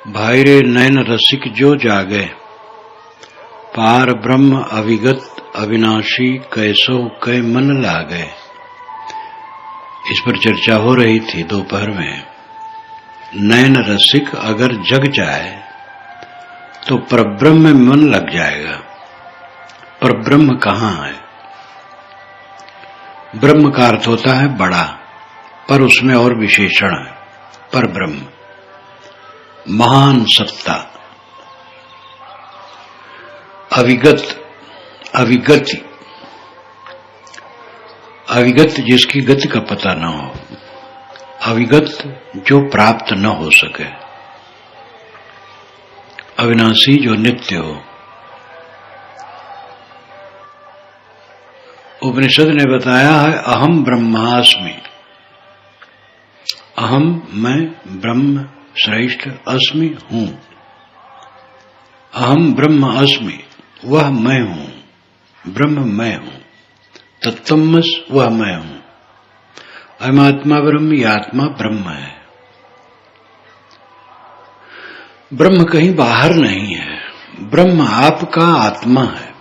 भाई रे नयन रसिक जो जागे, पार ब्रह्म अविगत अविनाशी कैसो कै मन लागे। इस पर चर्चा हो रही थी दोपहर में। नयन रसिक अगर जग जाए तो परब्रह्म में मन लग जाएगा। परब्रह्म कहाँ है? ब्रह्म का अर्थ होता है बड़ा, पर उसमें और विशेषण है। परब्रह्म महान सत्ता, अविगत अविगति, अविगत जिसकी गति का पता न हो, अविगत जो प्राप्त न हो सके, अविनाशी जो नित्य हो। उपनिषद ने बताया है अहम ब्रह्मास्मि, अहम मैं ब्रह्म श्रेष्ठ अस्मि हूं। अहम ब्रह्म अस्मि, वह मैं हूं, ब्रह्म मैं हूं। तत्तमस वह मैं हूं। अयमात्मा ब्रह्म, ये आत्मा ब्रह्म है। ब्रह्म कहीं बाहर नहीं है, ब्रह्म आपका आत्मा है।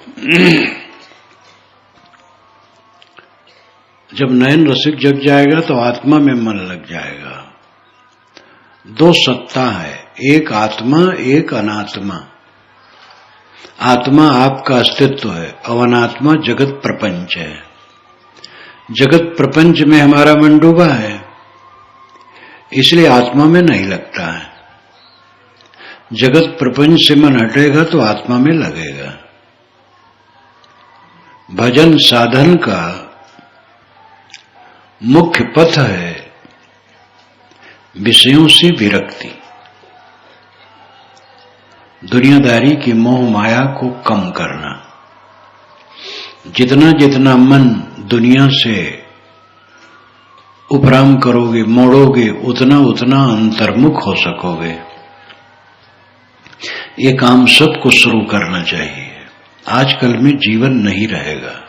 जब नयन रसिक जग जाएगा तो आत्मा में मन लग जाएगा। दो सत्ता है, एक आत्मा एक अनात्मा। आत्मा आपका अस्तित्व है और अनात्मा जगत प्रपंच है। जगत प्रपंच में हमारा मन डूबा है, इसलिए आत्मा में नहीं लगता है। जगत प्रपंच से मन हटेगा तो आत्मा में लगेगा। भजन साधन का मुख्य पथ है विषयों से विरक्ति, दुनियादारी की मोह माया को कम करना। जितना जितना मन दुनिया से उपराम करोगे, मोड़ोगे, उतना उतना अंतर्मुख हो सकोगे। ये काम सबको शुरू करना चाहिए। आजकल में जीवन नहीं रहेगा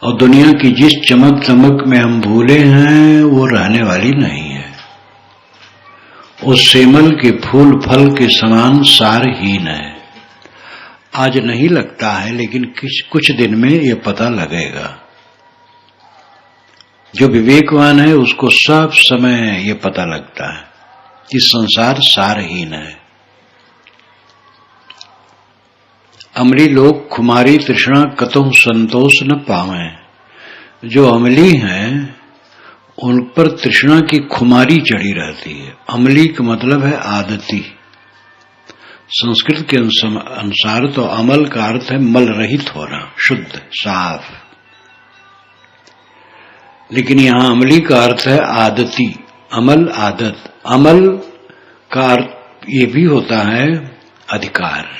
और दुनिया की जिस चमक दमक में हम भूले हैं वो रहने वाली नहीं है। उस सेमल के फूल फल के समान सारहीन है। आज नहीं लगता है, लेकिन कुछ दिन में ये पता लगेगा। जो विवेकवान है उसको सब समय ये पता लगता है कि संसार सारहीन है। अमली लोग खुमारी तृष्णा कतहु संतोष न पावें। जो अमली हैं उन पर तृष्णा की खुमारी चढ़ी रहती है। अमली का मतलब है आदती। संस्कृत के अनुसार तो अमल का अर्थ है मल रहित होना, शुद्ध साफ, लेकिन यहां अमली का अर्थ है आदती। अमल आदत। अमल का अर्थ ये भी होता है अधिकार।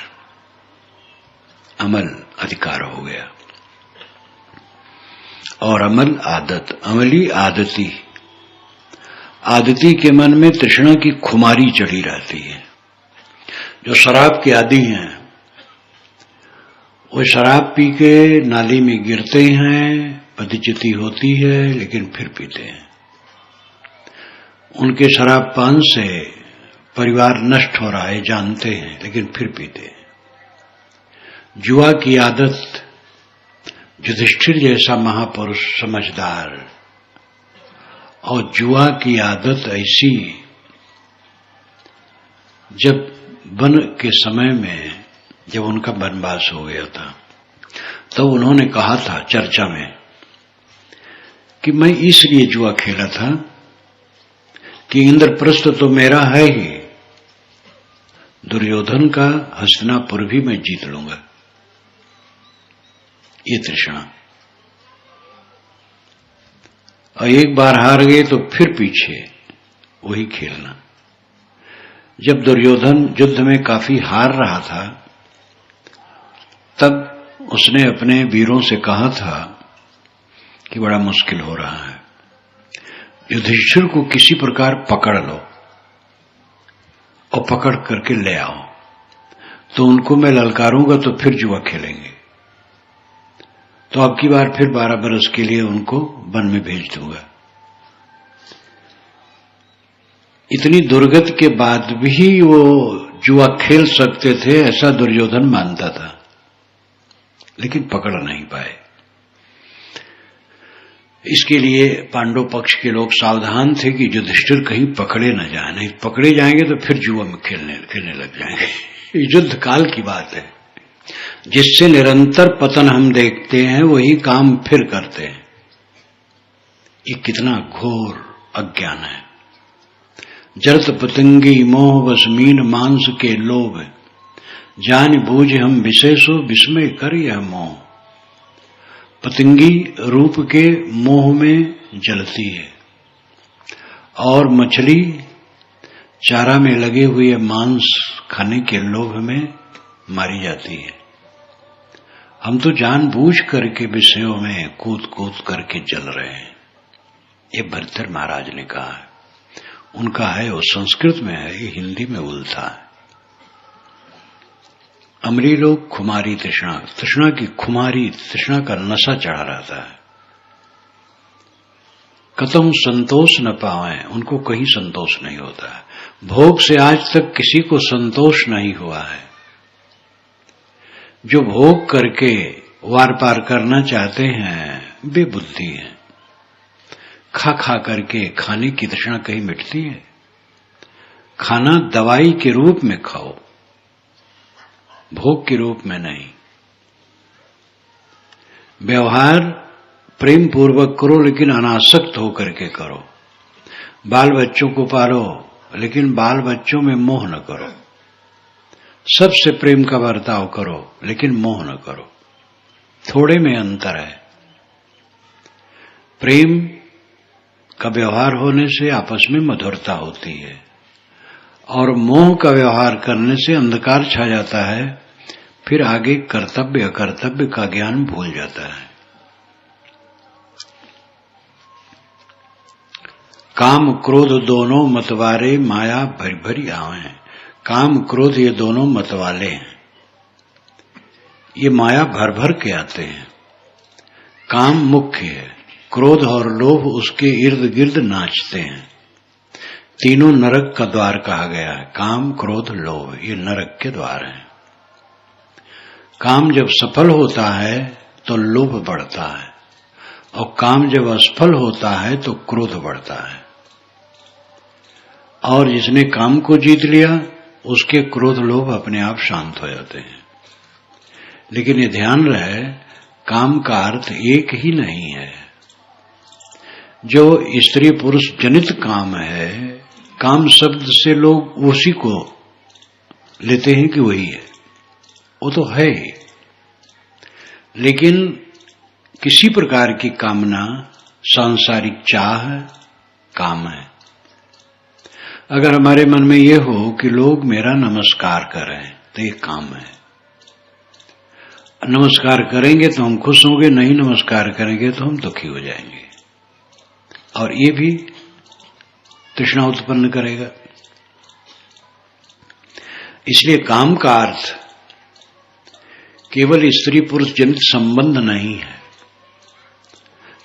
अमल अधिकार हो गया और अमल आदत। अमली आदती। आदती के मन में तृष्णा की खुमारी चढ़ी रहती है। जो शराब के आदी हैं वो शराब पी के नाली में गिरते हैं, पदच्युति होती है, लेकिन फिर पीते हैं। उनके शराब पान से परिवार नष्ट हो रहा है जानते हैं, लेकिन फिर पीते हैं। जुआ की आदत। युधिष्ठिर जैसा महापुरुष समझदार और जुआ की आदत ऐसी। जब वन के समय में जब उनका वनवास हो गया था तो उन्होंने कहा था चर्चा में कि मैं इसलिए जुआ खेला था कि इंद्रप्रस्थ तो मेरा है ही, दुर्योधन का हस्तिनापुर भी मैं जीत लूंगा। ये तृष्णा। और एक बार हार गए तो फिर पीछे वही खेलना। जब दुर्योधन युद्ध में काफी हार रहा था तब उसने अपने वीरों से कहा था कि बड़ा मुश्किल हो रहा है, युधिष्ठिर को किसी प्रकार पकड़ लो और पकड़ करके ले आओ, तो उनको मैं ललकारूंगा तो फिर जुआ खेलेंगे। तो अब की बार फिर 12 बरस के लिए उनको वन में भेज दूंगा। इतनी दुर्गति के बाद भी वो जुआ खेल सकते थे, ऐसा दुर्योधन मानता था, लेकिन पकड़ नहीं पाए। इसके लिए पांडव पक्ष के लोग सावधान थे कि युधिष्ठिर कहीं पकड़े न जाए, नहीं पकड़े जाएंगे तो फिर जुआ में खेलने लग जाएंगे। युद्ध काल की बात है, जिससे निरंतर पतन हम देखते हैं वही काम फिर करते हैं। ये कितना घोर अज्ञान है। जरत पतंगी मोह बस मीन मांस के लोभ, जान बूझ हम विशेषो विस्मय कर यह मोह। पतंगी रूप के मोह में जलती है और मछली चारा में लगे हुए मांस खाने के लोभ में मारी जाती है। हम तो जानबूझ करके विषयों में कूद कूद करके जल रहे हैं। ये भरतर महाराज ने कहा है, उनका है वो संस्कृत में है, ये हिंदी में उल्टा है। अमरी लोग खुमारी तृष्णा, तृष्णा की खुमारी, तृष्णा का नशा चढ़ा रहता है। कतहु संतोष न पावे, उनको कहीं संतोष नहीं होता है। भोग से आज तक किसी को संतोष नहीं हुआ है। जो भोग करके वार पार करना चाहते हैं वे बुद्धि है। खा खा करके खाने की तृष्णा कहीं मिटती है? खाना दवाई के रूप में खाओ, भोग के रूप में नहीं। व्यवहार प्रेम पूर्वक करो, लेकिन अनासक्त होकर के करो। बाल बच्चों को पालो, लेकिन बाल बच्चों में मोह न करो। सबसे प्रेम का बर्ताव करो, लेकिन मोह न करो। थोड़े में अंतर है। प्रेम का व्यवहार होने से आपस में मधुरता होती है, और मोह का व्यवहार करने से अंधकार छा जाता है। फिर आगे कर्तव्य अकर्तव्य का ज्ञान भूल जाता है। काम क्रोध दोनों मतवारे, माया भरी भरी आवे। काम क्रोध ये दोनों मतवाले हैं, ये माया भर भर के आते हैं। काम मुख्य है, क्रोध और लोभ उसके इर्द गिर्द नाचते हैं। तीनों नरक का द्वार कहा गया है। काम क्रोध लोभ ये नरक के द्वार हैं। काम जब सफल होता है तो लोभ बढ़ता है, और काम जब असफल होता है तो क्रोध बढ़ता है। और जिसने काम को जीत लिया उसके क्रोध लोभ अपने आप शांत हो जाते हैं। लेकिन ये ध्यान रहे, काम का अर्थ एक ही नहीं है। जो स्त्री पुरुष जनित काम है, काम शब्द से लोग उसी को लेते हैं कि वही है, वो तो है ही। लेकिन किसी प्रकार की कामना, सांसारिक चाह काम है। अगर हमारे मन में ये हो कि लोग मेरा नमस्कार करें तो ये काम है। नमस्कार करेंगे तो हम खुश होंगे, नहीं नमस्कार करेंगे तो हम दुखी हो जाएंगे, और ये भी तृष्णा उत्पन्न करेगा। इसलिए काम का अर्थ केवल स्त्री पुरुष जनित संबंध नहीं है।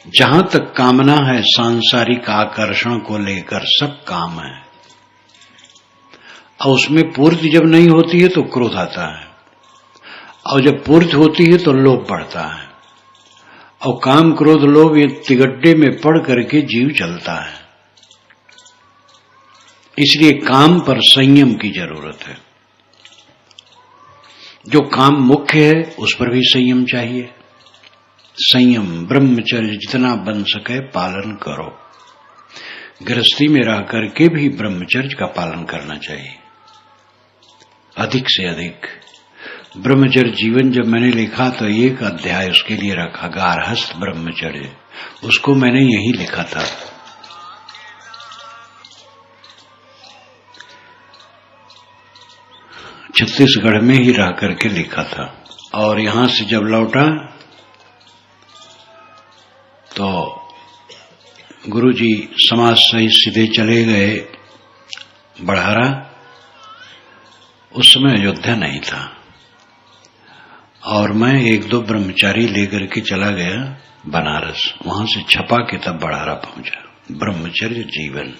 जहां तक कामना है सांसारिक आकर्षण को लेकर सब काम है, और उसमें पूर्ति जब नहीं होती है तो क्रोध आता है, और जब पूर्ति होती है तो लोभ बढ़ता है। और काम क्रोध लोभ ये तिगड्डे में पड़ करके जीव चलता है। इसलिए काम पर संयम की जरूरत है। जो काम मुख्य है उस पर भी संयम चाहिए। संयम ब्रह्मचर्य जितना बन सके पालन करो। गृहस्थी में रह करके भी ब्रह्मचर्य का पालन करना चाहिए, अधिक से अधिक। ब्रह्मचर्य जीवन जब मैंने लिखा तो एक अध्याय उसके लिए रखा, गारहस्थ ब्रह्मचर्य, उसको मैंने यही लिखा था। छत्तीसगढ़ में ही रह करके लिखा था, और यहां से जब लौटा तो गुरुजी समाज सहित सीधे चले गए बढ़ारा। उस समय अयोध्या नहीं था, और मैं एक दो ब्रह्मचारी लेकर के चला गया बनारस। वहां से छपा के तब बढ़ारा पहुंचा। ब्रह्मचर्य जीवन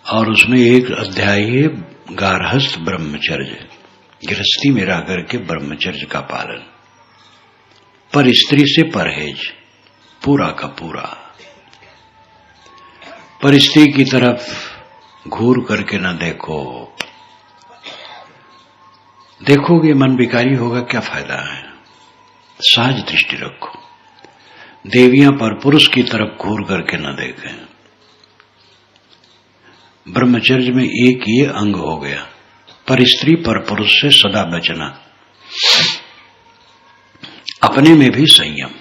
और उसमें एक अध्याय है गारहस्थ ब्रह्मचर्य, गृहस्थी में रह करके ब्रह्मचर्य का पालन, पर स्त्री से परहेज पूरा का पूरा। पर स्त्री की तरफ घूर करके न देखो, देखोगे मन विकारी होगा, क्या फायदा है। सहज दृष्टि रखो। देवियां पर पुरुष की तरफ घूर करके न देखें। ब्रह्मचर्य में एक ये अंग हो गया, पर स्त्री पर पुरुष से सदा बचना, अपने में भी संयम।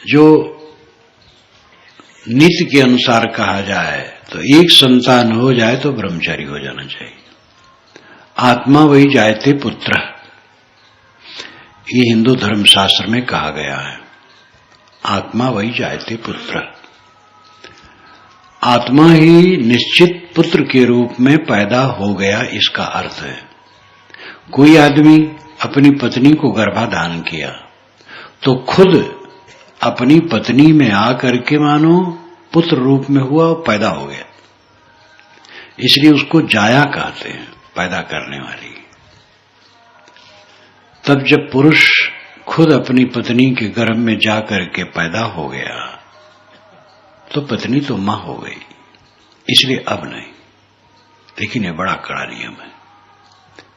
जो नीति के अनुसार कहा जाए तो एक संतान हो जाए तो ब्रह्मचारी हो जाना चाहिए। आत्मा वही जायते पुत्र, ये हिंदू धर्मशास्त्र में कहा गया है। आत्मा वही जायते पुत्र, आत्मा ही निश्चित पुत्र के रूप में पैदा हो गया, इसका अर्थ है। कोई आदमी अपनी पत्नी को गर्भाधान किया तो खुद अपनी पत्नी में आकर के मानो पुत्र रूप में हुआ और पैदा हो गया, इसलिए उसको जाया कहते हैं, पैदा करने वाली। तब जब पुरुष खुद अपनी पत्नी के गर्भ में जाकर के पैदा हो गया तो पत्नी तो मां हो गई, इसलिए अब नहीं। लेकिन ये बड़ा कड़ा नियम है,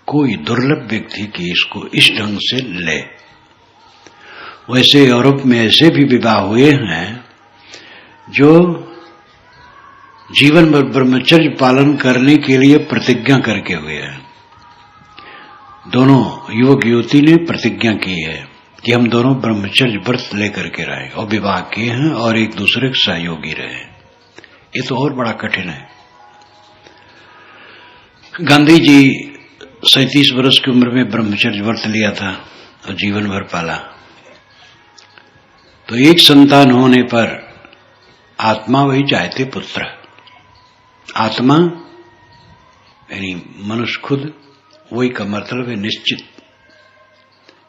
कोई दुर्लभ व्यक्ति की इसको इस ढंग से ले। वैसे यूरोप में ऐसे भी विवाह हुए हैं जो जीवन भर ब्रह्मचर्य पालन करने के लिए प्रतिज्ञा करके हुए हैं। दोनों युवक युवती ने प्रतिज्ञा की है कि हम दोनों ब्रह्मचर्य व्रत लेकर के रहे और विवाह किए हैं और एक दूसरे के सहयोगी रहे। ये तो और बड़ा कठिन है। गांधी जी 37 वर्ष की उम्र में ब्रह्मचर्य व्रत लिया था और जीवन भर पाला। तो एक संतान होने पर आत्मा वही जायते पुत्र, आत्मा यानी मनुष्य खुद, वही का मतलब है निश्चित,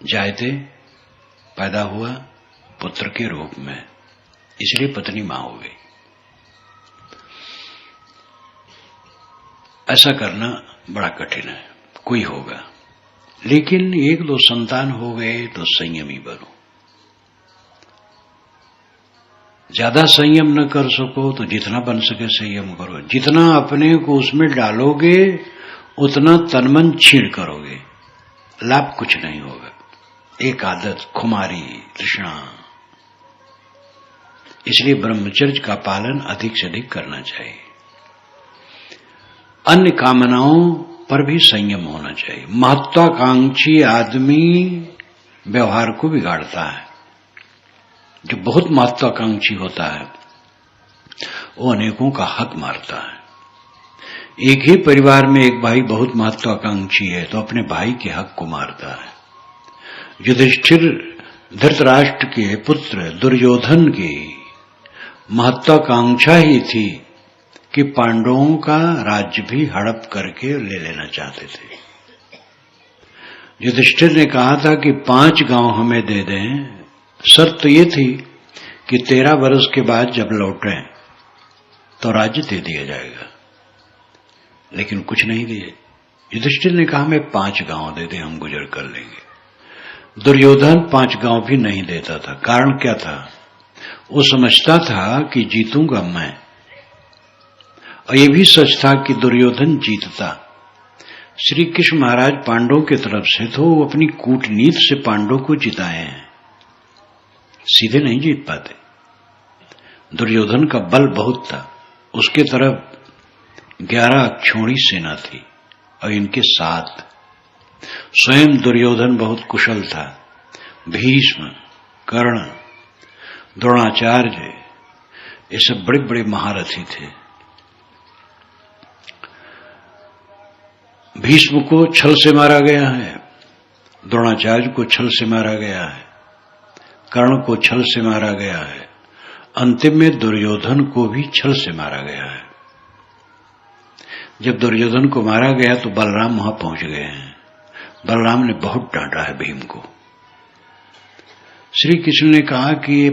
जायते पैदा हुआ पुत्र के रूप में, इसलिए पत्नी मां हो गई। ऐसा करना बड़ा कठिन है, कोई होगा, लेकिन एक दो संतान हो गए तो संयमी बनो। ज्यादा संयम न कर सको तो जितना बन सके संयम करो। जितना अपने को उसमें डालोगे उतना तनमन छीड़ करोगे, लाभ कुछ नहीं होगा। एक आदत खुमारी तृष्णा, इसलिए ब्रह्मचर्य का पालन अधिक से अधिक करना चाहिए। अन्य कामनाओं पर भी संयम होना चाहिए। महत्वाकांक्षी आदमी व्यवहार को बिगाड़ता है। जो बहुत महत्वाकांक्षी होता है वो अनेकों का हक मारता है। एक ही परिवार में एक भाई बहुत महत्वाकांक्षी है तो अपने भाई के हक को मारता है। युधिष्ठिर धृतराष्ट्र के पुत्र दुर्योधन की महत्वाकांक्षा ही थी कि पांडवों का राज्य भी हड़प करके ले लेना चाहते थे। युधिष्ठिर ने कहा था कि 5 गांव हमें दे दें, शर्त तो ये थी कि 13 वर्ष के बाद जब लौटें तो राज्य दे दिया जाएगा, लेकिन कुछ नहीं दिए। युधिष्ठिर ने कहा हमें 5 गांव दे दें, हम गुजर कर लेंगे। दुर्योधन 5 गांव भी नहीं देता था। कारण क्या था? वो समझता था कि जीतूंगा मैं, और ये भी सच था कि दुर्योधन जीतता। श्री कृष्ण महाराज पांडवों की तरफ से तो वो अपनी कूटनीति से पांडवों को जिताए हैं, सीधे नहीं जीत पाते। दुर्योधन का बल बहुत था, उसके तरफ 11 अक्षौणी सेना थी और इनके 7। स्वयं दुर्योधन बहुत कुशल था। भीष्म, कर्ण, द्रोणाचार्य, ये सब बड़े बड़े महारथी थे। भीष्म को छल से मारा गया है, द्रोणाचार्य को छल से मारा गया है, कर्ण को छल से मारा गया है, अंतिम में दुर्योधन को भी छल से मारा गया है। जब दुर्योधन को मारा गया तो बलराम वहां पहुंच गए हैं। बलराम ने बहुत डांटा है भीम को। श्री कृष्ण ने कहा कि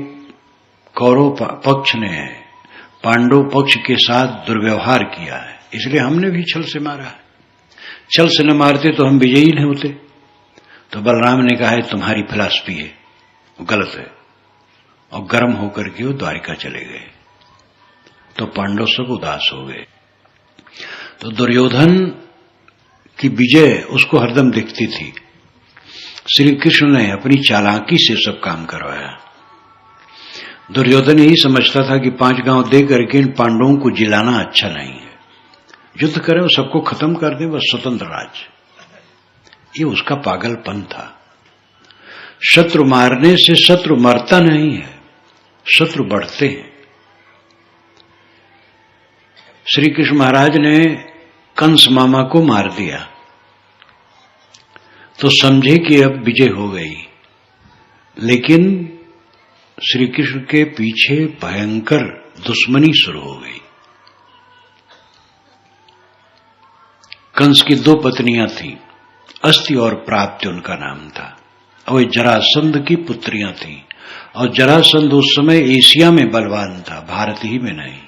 कौरव पक्ष ने पांडव पक्ष के साथ दुर्व्यवहार किया है, इसलिए हमने भी छल से मारा है। छल से न मारते तो हम विजयी नहीं होते। तो बलराम ने कहा है तुम्हारी फिलॉसफी है, वो गलत है, और गर्म होकर के वो द्वारिका चले गए। तो पांडव सब उदास हो गए। तो दुर्योधन की विजय उसको हरदम दिखती थी। श्री कृष्ण ने अपनी चालाकी से सब काम करवाया। दुर्योधन यही समझता था कि 5 गांव दे करके इन पांडवों को जिलाना अच्छा नहीं है, युद्ध करें और सबको खत्म कर दें, बस स्वतंत्र राज्य। ये उसका पागलपन था। शत्रु मारने से शत्रु मरता नहीं है, शत्रु बढ़ते हैं। श्री कृष्ण महाराज ने कंस मामा को मार दिया तो समझे कि अब विजय हो गई, लेकिन श्री कृष्ण के पीछे भयंकर दुश्मनी शुरू हो गई। कंस की 2 पत्नियां थीं, अस्ति और प्राप्ति उनका नाम था, और वे जरासंध की पुत्रियां थीं। और जरासंध उस समय एशिया में बलवान था, भारत ही में नहीं।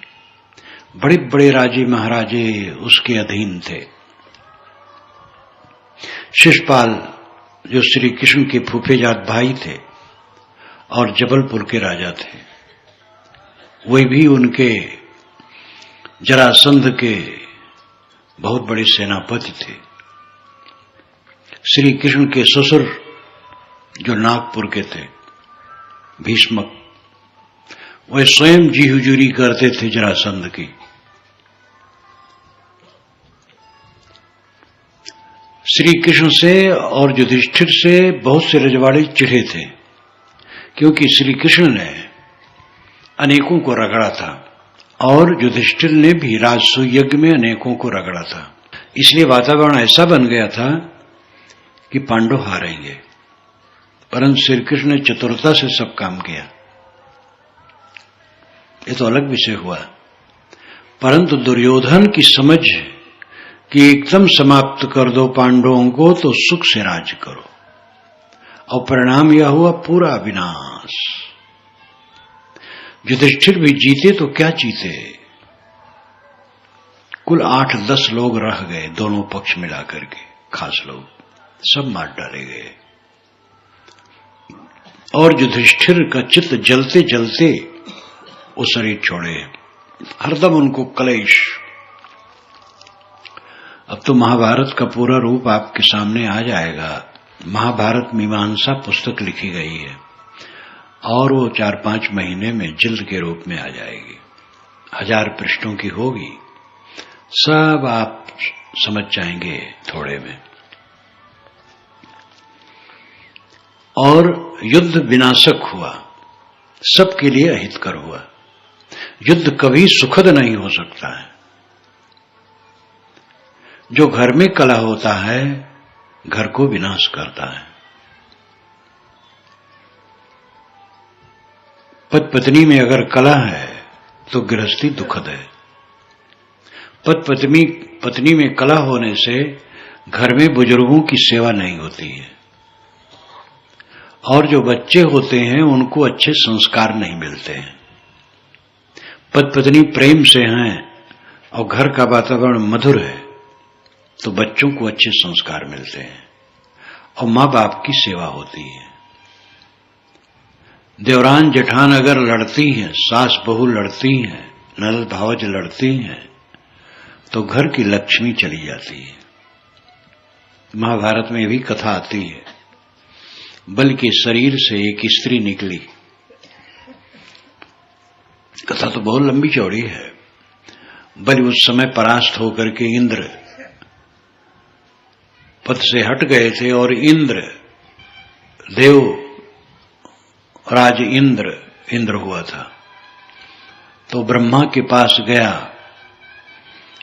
बड़े बड़े राजे महाराजे उसके अधीन थे। शिशुपाल जो श्री कृष्ण के फूफेजात भाई थे और जबलपुर के राजा थे, वे भी उनके जरासंध के बहुत बड़े सेनापति थे। श्री कृष्ण के ससुर जो नागपुर के थे भीष्मक, वे स्वयं जी हुजूरी करते थे जरासंध की। श्री कृष्ण से और युधिष्ठिर से बहुत से रजवाड़े चिढ़े थे, क्योंकि श्री कृष्ण ने अनेकों को रगड़ा था और युधिष्ठिर ने भी राजसूय यज्ञ में अनेकों को रगड़ा था। इसलिए वातावरण ऐसा बन गया था कि पांडव हारेंगे, परंतु श्री कृष्ण ने चतुरता से सब काम किया। ये तो अलग विषय हुआ। परंतु दुर्योधन की समझ कि एकदम समाप्त कर दो पांडवों को तो सुख से राज्य करो, और परिणाम यह हुआ पूरा विनाश। युधिष्ठिर भी जीते तो क्या जीते, कुल 8-10 लोग रह गए, दोनों पक्ष मिलाकर के खास लोग सब मार डाले गए। और युधिष्ठिर का चित्त जलते जलते वो शरीर छोड़े, हरदम उनको क्लेश। अब तो महाभारत का पूरा रूप आपके सामने आ जाएगा। महाभारत मीमांसा पुस्तक लिखी गई है और वो 4-5 महीने में जिल्द के रूप में आ जाएगी। 1000 पृष्ठों की होगी, सब आप समझ जाएंगे थोड़े में। और युद्ध विनाशक हुआ, सबके लिए अहितकर हुआ। युद्ध कभी सुखद नहीं हो सकता है। जो घर में कलह होता है घर को विनाश करता है। पति-पत्नी में अगर कलह है तो गृहस्थी दुखद है। पत्नी में कलह होने से घर में बुजुर्गों की सेवा नहीं होती है, और जो बच्चे होते हैं उनको अच्छे संस्कार नहीं मिलते हैं। पति-पत्नी प्रेम से हैं और घर का वातावरण मधुर है तो बच्चों को अच्छे संस्कार मिलते हैं और माँ बाप की सेवा होती है। देवरान जेठान अगर लड़ती हैं, सास बहू लड़ती हैं, ननद भावज लड़ती हैं, तो घर की लक्ष्मी चली जाती है। महाभारत में भी कथा आती है, बल्कि शरीर से एक स्त्री निकली। कथा तो बहुत लंबी चौड़ी है। बलि उस समय परास्त होकर के इंद्र पद से हट गए थे और इंद्र देव राज इंद्र हुआ था। तो ब्रह्मा के पास गया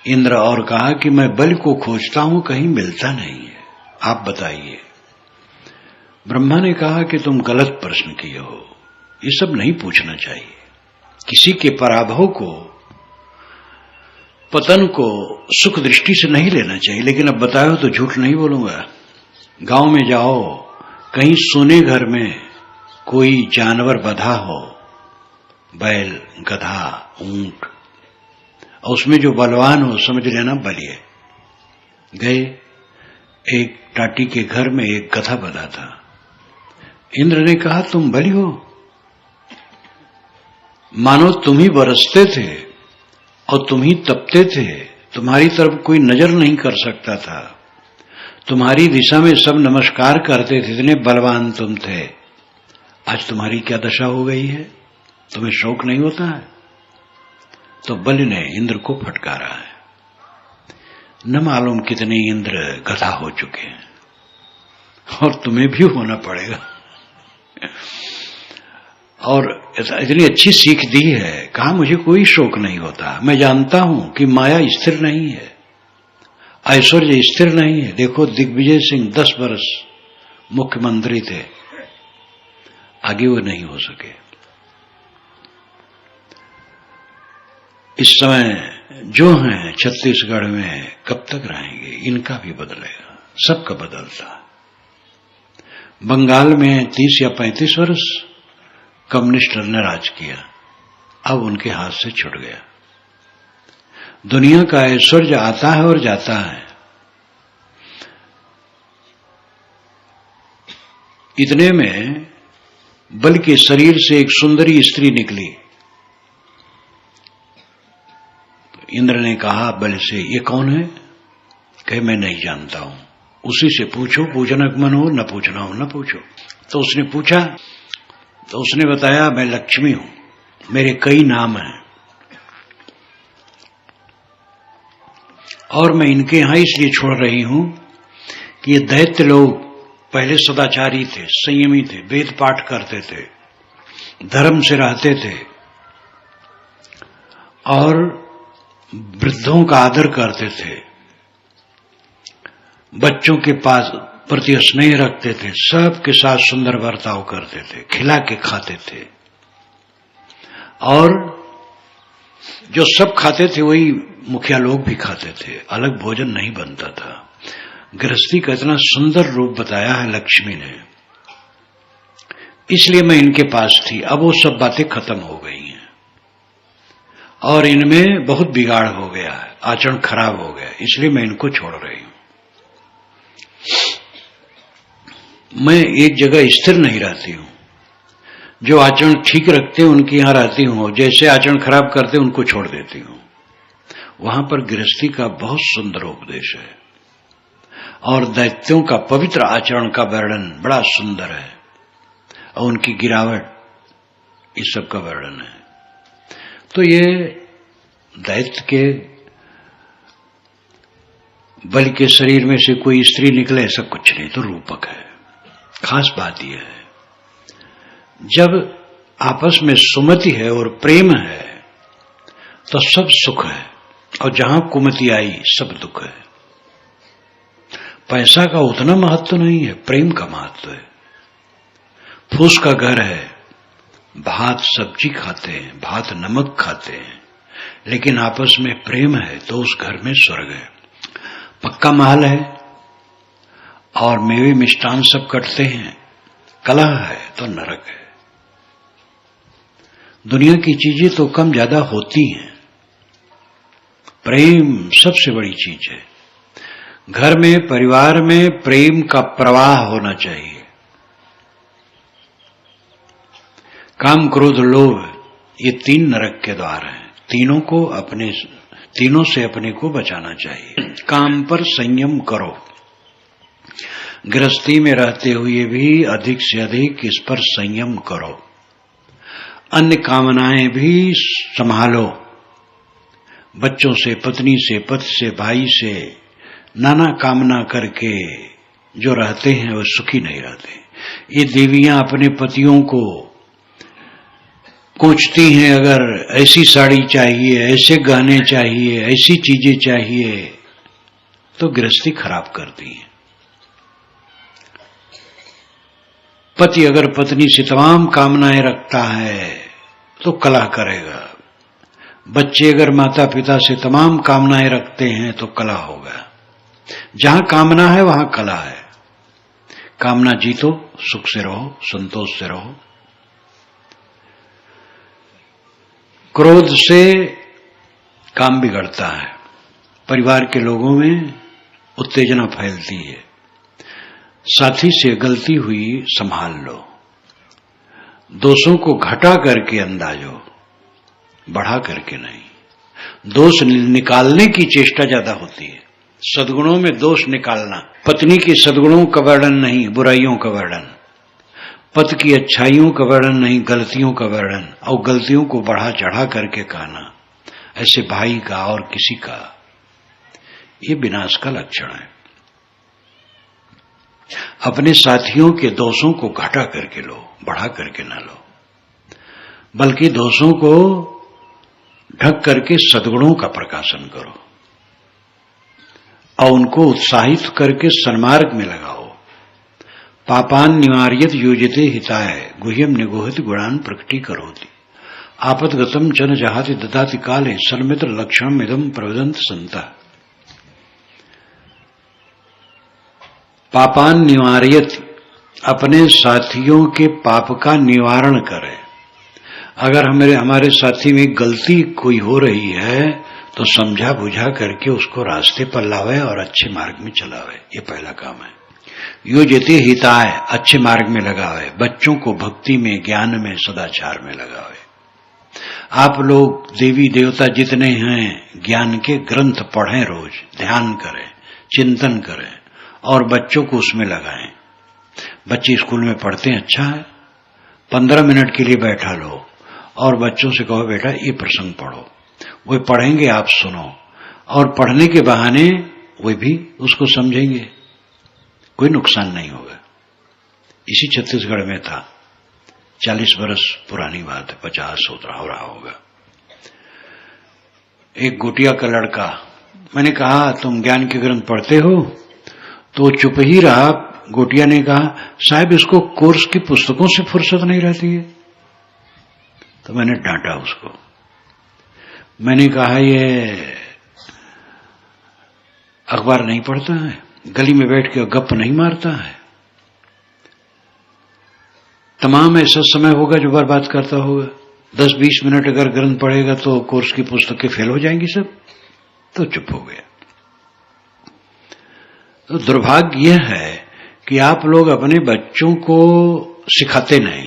इंद्र और कहा कि मैं बलि को खोजता हूं, कहीं मिलता नहीं है, आप बताइए। ब्रह्मा ने कहा कि तुम गलत प्रश्न किए हो, ये सब नहीं पूछना चाहिए। किसी के पराभव को, पतन को सुख दृष्टि से नहीं लेना चाहिए। लेकिन अब बताओ तो झूठ नहीं बोलूंगा। गांव में जाओ, कहीं सोने घर में कोई जानवर बंधा हो, बैल, गधा, ऊंट, और उसमें जो बलवान हो समझ लेना बलि है। गए, एक टाटी के घर में एक गधा बंधा था। इंद्र ने कहा तुम बलि हो, मानो तुम ही बरसते थे और तुम ही तपते थे, तुम्हारी तरफ कोई नजर नहीं कर सकता था, तुम्हारी दिशा में सब नमस्कार करते थे, इतने बलवान तुम थे, आज तुम्हारी क्या दशा हो गई है, तुम्हें शौक नहीं होता है? तो बलि ने इंद्र को फटकारा है। न मालूम कितने इंद्र गधा हो चुके हैं, और तुम्हें भी होना पड़ेगा। और इतनी अच्छी सीख दी है, कहा मुझे कोई शौक नहीं होता, मैं जानता हूं कि माया स्थिर नहीं है, ऐश्वर्य स्थिर नहीं है। देखो दिग्विजय सिंह 10 वर्ष मुख्यमंत्री थे, आगे वो नहीं हो सके। इस समय जो हैं छत्तीसगढ़ में कब तक रहेंगे, इनका भी बदलेगा, सबका बदलता। बंगाल में 30 या 35 वर्ष कम्युनिस्ट ने राज किया, अब उनके हाथ से छूट गया। दुनिया का ऐश्वर्य आता है और जाता है। इतने में बलि के शरीर से एक सुंदरी स्त्री निकली। इंद्र ने कहा बलि से, ये कौन है? कहे मैं नहीं जानता हूं, उसी से पूछो, पूछना मन हो, न पूछना हो न पूछो। तो उसने पूछा, तो उसने बताया मैं लक्ष्मी हूं, मेरे कई नाम हैं, और मैं इनके यहां इसलिए छोड़ रही हूं कि ये दैत्य लोग पहले सदाचारी थे, संयमी थे, वेद पाठ करते थे, धर्म से रहते थे, और वृद्धों का आदर करते थे, बच्चों के पास प्रति स्नेह रखते थे, सबके साथ सुंदर बर्ताव करते थे, खिला के खाते थे, और जो सब खाते थे वही मुखिया लोग भी खाते थे, अलग भोजन नहीं बनता था। गृहस्थी का इतना सुंदर रूप बताया है लक्ष्मी ने, इसलिए मैं इनके पास थी। अब वो सब बातें खत्म हो गई हैं और इनमें बहुत बिगाड़ हो गया है, आचरण खराब हो गया, इसलिए मैं इनको छोड़ रही हूं। मैं एक जगह स्थिर नहीं रहती हूं, जो आचरण ठीक रखते हैं उनके यहां रहती हूं, जैसे आचरण खराब करते उनको छोड़ देती हूं। वहां पर गृहस्थी का बहुत सुंदर उपदेश है, और दैत्यों का पवित्र आचरण का वर्णन बड़ा सुंदर है, और उनकी गिरावट, इस सब का वर्णन है। तो ये दैत्य के बलि के शरीर में से कोई स्त्री निकले ऐसा कुछ नहीं, तो रूपक है। खास बात यह है, जब आपस में सुमति है और प्रेम है तो सब सुख है, और जहां कुमति आई सब दुख है। पैसा का उतना महत्व नहीं है, प्रेम का महत्व है। फूस का घर है, भात सब्जी खाते हैं, भात नमक खाते हैं, लेकिन आपस में प्रेम है तो उस घर में स्वर्ग है। पक्का महल है और मेवे मिष्टान सब कटते हैं, कलह है तो नरक है। दुनिया की चीजें तो कम ज्यादा होती हैं, प्रेम सबसे बड़ी चीज है। घर में, परिवार में प्रेम का प्रवाह होना चाहिए। काम, क्रोध, लोभ, ये 3 नरक के द्वार हैं, तीनों से अपने को बचाना चाहिए। काम पर संयम करो, गृहस्थी में रहते हुए भी अधिक से अधिक इस पर संयम करो। अन्य कामनाएं भी संभालो, बच्चों से, पत्नी से, पति से, भाई से नाना कामना करके जो रहते हैं वो सुखी नहीं रहते। ये देवियां अपने पतियों को कोचती हैं, अगर ऐसी साड़ी चाहिए, ऐसे गहने चाहिए, ऐसी चीजें चाहिए, तो गृहस्थी खराब करती हैं। पति अगर पत्नी से तमाम कामनाएं रखता है तो कलह करेगा, बच्चे अगर माता पिता से तमाम कामनाएं रखते हैं तो कलह होगा। जहां कामना है वहां कलह है। कामना जीतो, सुख से रहो, संतोष से रहो। क्रोध से काम बिगड़ता है, परिवार के लोगों में उत्तेजना फैलती है। साथी से गलती हुई संभाल लो, दोषों को घटा करके अंदाजो, बढ़ा करके नहीं। दोष निकालने की चेष्टा ज्यादा होती है, सद्गुणों में दोष निकालना। पत्नी के सद्गुणों का वर्णन नहीं, बुराइयों का वर्णन। पति की अच्छाइयों का वर्णन नहीं, गलतियों का वर्णन। और गलतियों को बढ़ा चढ़ा करके कहना, ऐसे भाई का और किसी का, ये विनाश का लक्षण है। अपने साथियों के दोषों को घटा करके लो, बढ़ा करके ना लो, बल्कि दोषों को ढक करके सद्गुणों का प्रकाशन करो और उनको उत्साहित करके सन्मार्ग में लगाओ। पापान निवार्यत योजते हिताय गुह्यम निगोहित गुणान प्रकटी करोति आपदगतम जन जहाति ददाति काले सन्मित्र लक्षणम इदम प्रवदंत संता। पापान निवार्यत, अपने साथियों के पाप का निवारण करे। अगर हमारे साथी में गलती कोई हो रही है तो समझा बुझा करके उसको रास्ते पर लावे और अच्छे मार्ग में चलावे, ये पहला काम है। योजते हिताय, अच्छे मार्ग में लगावे। बच्चों को भक्ति में, ज्ञान में, सदाचार में लगावे। आप लोग देवी देवता जितने हैं, ज्ञान के ग्रंथ पढ़ें, रोज ध्यान करें, चिंतन करें और बच्चों को उसमें लगाएं। बच्चे स्कूल में पढ़ते हैं, अच्छा है, 15 मिनट के लिए बैठा लो और बच्चों से कहो बेटा ये प्रसंग पढ़ो, वे पढ़ेंगे, आप सुनो, और पढ़ने के बहाने वे भी उसको समझेंगे, कोई नुकसान नहीं होगा। इसी छत्तीसगढ़ में था, 40 बरस पुरानी बात है, 50 हो रहा होगा। एक गोटिया का लड़का, मैंने कहा तुम ज्ञान के ग्रंथ पढ़ते हो? तो चुप ही रहा। गोटिया ने कहा साहब इसको कोर्स की पुस्तकों से फुर्सत नहीं रहती है। तो मैंने डांटा उसको, मैंने कहा ये अखबार नहीं पढ़ता है, गली में बैठ के गप नहीं मारता है, तमाम ऐसा समय होगा जो बर्बाद करता होगा। 10-20 मिनट अगर ग्रंथ पढ़ेगा तो कोर्स की पुस्तकें फेल हो जाएंगी सब। तो चुप हो गया। तो दुर्भाग्य यह है कि आप लोग अपने बच्चों को सिखाते नहीं,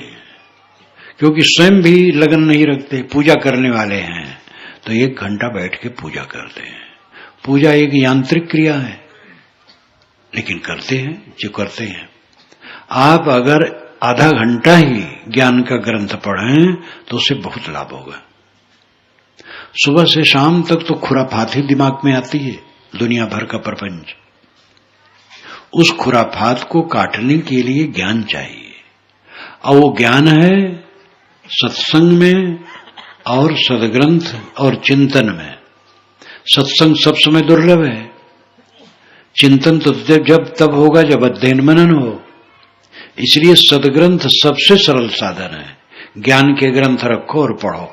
क्योंकि स्वयं भी लगन नहीं रखते। पूजा करने वाले हैं तो 1 घंटा बैठ के पूजा करते हैं। पूजा एक यांत्रिक क्रिया है, लेकिन करते हैं जो करते हैं। आप अगर आधा घंटा ही ज्ञान का ग्रंथ पढ़ें तो उससे बहुत लाभ होगा। सुबह से शाम तक तो खुराफात ही दिमाग में आती है, दुनिया भर का प्रपंच। उस खुराफात को काटने के लिए ज्ञान चाहिए, और वो ज्ञान है सत्संग में और सदग्रंथ और चिंतन में। सत्संग सब समय दुर्लभ है, चिंतन तो जब तब होगा जब अध्ययन मनन हो। इसलिए सदग्रंथ सबसे सरल साधन है। ज्ञान के ग्रंथ रखो और पढ़ो,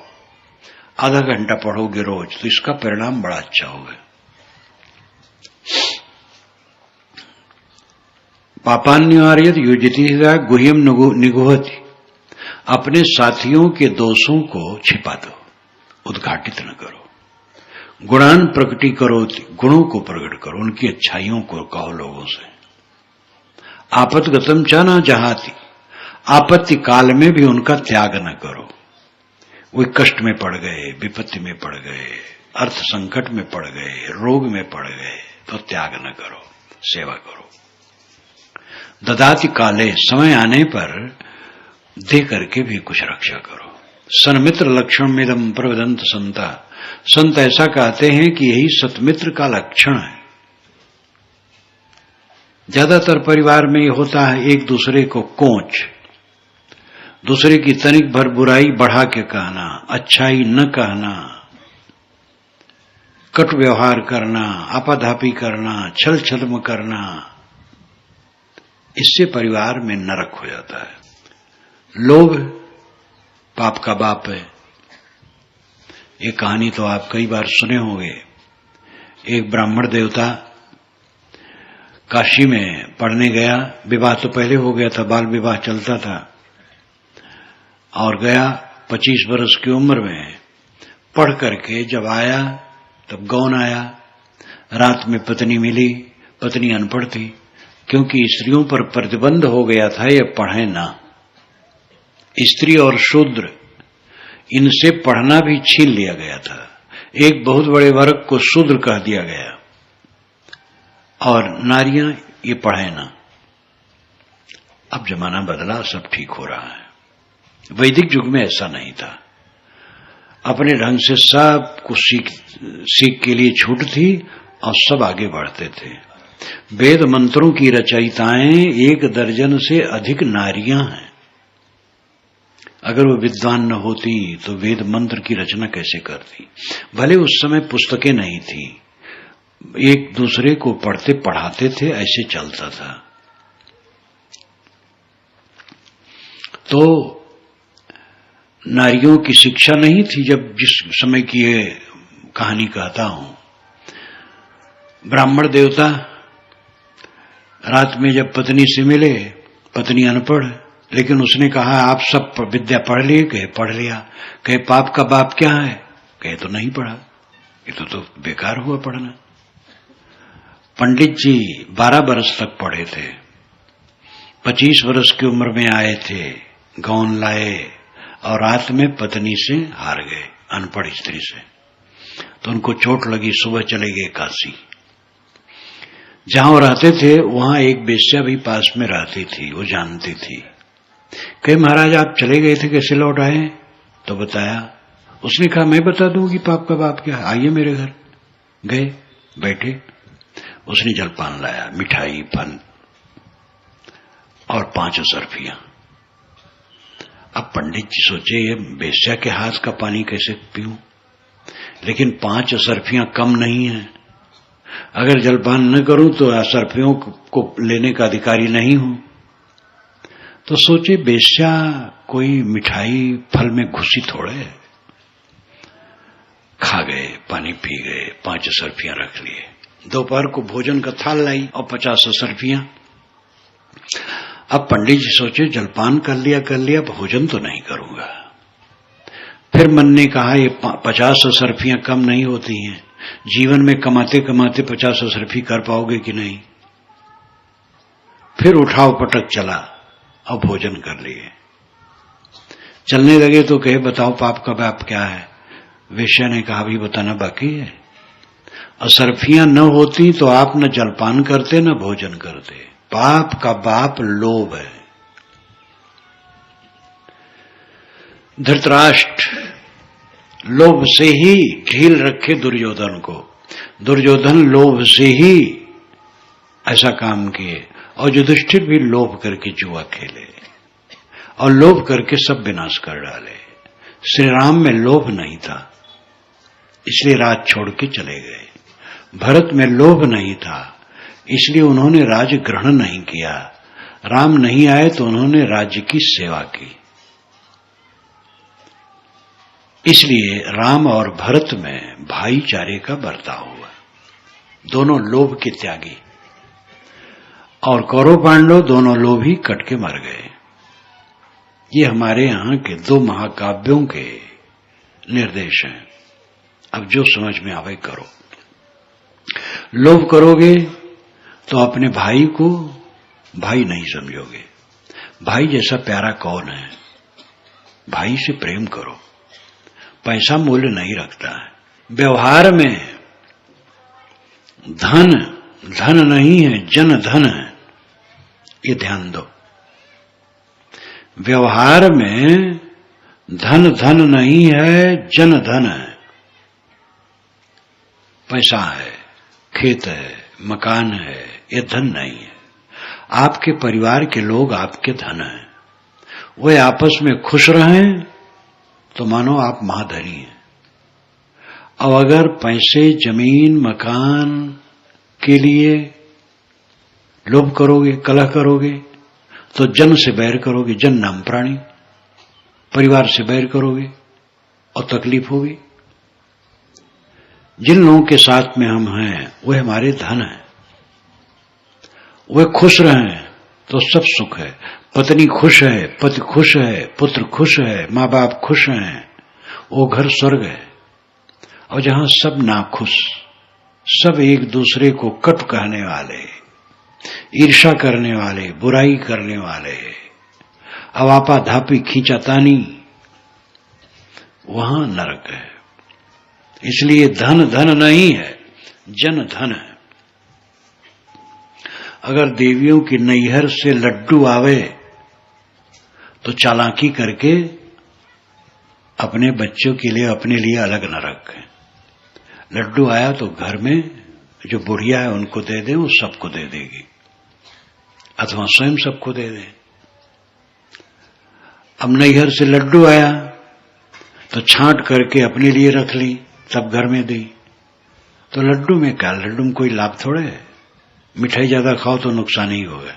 आधा घंटा पढ़ोगे रोज तो इसका परिणाम बड़ा अच्छा होगा। पापान्यवार्यत युजति गुह्यम निगुहति, अपने साथियों के दोषों को छिपा दो, उद्घाटित न करो। गुणान प्रकटी करो, गुणों को प्रकट करो, उनकी अच्छाइयों को कहो लोगों से। आपतगतम च न जहाति, आपत्ति काल में भी उनका त्याग न करो। वे कष्ट में पड़ गए, विपत्ति में पड़ गए, अर्थ संकट में पड़ गए, रोग में पड़ गए, तो त्याग न करो, सेवा करो। ददाति काले, समय आने पर दे करके भी कुछ रक्षा करो। सन्मित्र लक्षण मेदम प्रवदंत संता, संत ऐसा कहते हैं कि यही सतमित्र का लक्षण है। ज्यादातर परिवार में ये होता है, एक दूसरे को कोंच, दूसरे की तनिक भर बुराई बढ़ा के कहना, अच्छाई न कहना, कट व्यवहार करना, आपाधापी करना, छल छद्म करना, इससे परिवार में नरक हो जाता है। लोभ पाप का बाप है। ये कहानी तो आप कई बार सुने होंगे। एक ब्राह्मण देवता काशी में पढ़ने गया, विवाह तो पहले हो गया था, बाल विवाह चलता था, और गया 25 वर्ष की उम्र में, पढ़ करके जब आया तब गौन आया। रात में पत्नी मिली, पत्नी अनपढ़ थी, क्योंकि स्त्रियों पर प्रतिबंध हो गया था ये पढ़े ना। स्त्री और शूद्र इनसे पढ़ना भी छीन लिया गया था। एक बहुत बड़े वर्ग को शूद्र कह दिया गया और नारियां ये पढ़े ना। अब जमाना बदला, सब ठीक हो रहा है। वैदिक युग में ऐसा नहीं था। अपने ढंग से सब कुछ सीख के लिए छूट थी और सब आगे बढ़ते थे। वेद मंत्रों की रचयिताएं 1 दर्जन से अधिक नारियां हैं। अगर वो विद्वान न होती तो वेद मंत्र की रचना कैसे करती। भले उस समय पुस्तकें नहीं थी, एक दूसरे को पढ़ते पढ़ाते थे, ऐसे चलता था। तो नारियों की शिक्षा नहीं थी। जब जिस समय की ये कहानी कहता हूं, ब्राह्मण देवता रात में जब पत्नी से मिले, पत्नी अनपढ़, लेकिन उसने कहा आप सब विद्या पढ़ लिए? कहे पढ़ लिया। कहे पाप का बाप क्या है? कहे तो नहीं पढ़ा, ये तो बेकार हुआ पढ़ना। पंडित जी 12 वर्ष तक पढ़े थे, 25 वर्ष की उम्र में आए थे, गौन लाए और रात में पत्नी से हार गए, अनपढ़ स्त्री से। तो उनको चोट लगी, सुबह चले गए काशी। जहां वो रहते थे वहां एक वेश्या भी पास में रहती थी, वो जानती थी। कहे महाराज आप चले गए थे, कैसे लौट आए? तो बताया। उसने कहा मैं बता दूं कि पाप का बाप क्या है, आइए मेरे घर। गए, बैठे, उसने जलपान लाया, मिठाई, फल और 5 सरफियां। अब पंडित जी सोचे ये वेश्या के हाथ का पानी कैसे पीऊं, लेकिन 5 सरफियां कम नहीं है। अगर जलपान न करूं तो सरफियों को लेने का अधिकारी नहीं हूं। तो सोचे वेश्या कोई मिठाई फल में घुसी थोड़े। खा गए, पानी पी गए, 5 सरफियां रख लिए। दोपहर को भोजन का थाल लाई और 50 सरफियां। अब पंडित जी सोचे जलपान कर लिया, भोजन तो नहीं करूंगा। फिर मन ने कहा ये 50 सरफियां कम नहीं होती हैं, जीवन में कमाते कमाते 50 सरफी कर पाओगे कि नहीं। फिर उठाओ पटक चला और भोजन कर लिए। चलने लगे तो कहे बताओ पाप का बाप क्या है। वेश्या ने कहा अभी बताना बाकी है। और सरफियां न होती तो आप न जलपान करते न भोजन करते। पाप का बाप लोभ है। धृतराष्ट्र लोभ से ही ढील रखे दुर्योधन को। दुर्योधन लोभ से ही ऐसा काम किए और युधिष्ठिर भी लोभ करके जुआ खेले और लोभ करके सब विनाश कर डाले। श्री राम में लोभ नहीं था, इसलिए राज छोड़ के चले गए। भरत में लोभ नहीं था, इसलिए उन्होंने राज ग्रहण नहीं किया। राम नहीं आए तो उन्होंने राज्य की सेवा की। इसलिए राम और भरत में भाईचारे का बर्ताव हुआ, दोनों लोभ के त्यागी। और कौरव पांडव दोनों लोभी कट के मर गए। ये हमारे यहां के 2 महाकाव्यों के निर्देश हैं। अब जो समझ में आवे करो। लोभ करोगे तो अपने भाई को भाई नहीं समझोगे। भाई जैसा प्यारा कौन है। भाई से प्रेम करो, पैसा मूल्य नहीं रखता है। व्यवहार में धन धन नहीं है, जन धन है, ये ध्यान दो। व्यवहार में धन धन नहीं है, जन धन है। पैसा है, खेत है, मकान है, ये धन नहीं है। आपके परिवार के लोग आपके धन हैं। वे आपस में खुश रहें तो मानो आप महाधनी हैं। अब अगर पैसे, जमीन, मकान के लिए लोभ करोगे, कलह करोगे, तो जन से बैर करोगे। जन नाम प्राणी। परिवार से बैर करोगे और तकलीफ होगी। जिन लोगों के साथ में हम हैं वे हमारे धन हैं। वे खुश रहें तो सब सुख है। पत्नी खुश है, पति खुश है, पुत्र खुश है, माँ बाप खुश हैं, वो घर स्वर्ग है। और जहां सब नाखुश, सब एक दूसरे को कटु कहने वाले, ईर्ष्या करने वाले, बुराई करने वाले, अवापा धापी खींचातानी, वहां नरक है। इसलिए धन धन नहीं है, जन धन है। अगर देवियों की नैहर से लड्डू आवे तो चालाकी करके अपने बच्चों के लिए, अपने लिए अलग न रखें। लड्डू आया तो घर में जो बुढ़िया है उनको दे दे, वो सबको दे देगी, अथवा स्वयं सबको दे दे। अब नैहर से लड्डू आया तो छांट करके अपने लिए रख ली, सब घर में दी, तो लड्डू में क्या, लड्डू में कोई लाभ थोड़े है। मिठाई ज्यादा खाओ तो नुकसान ही होगा,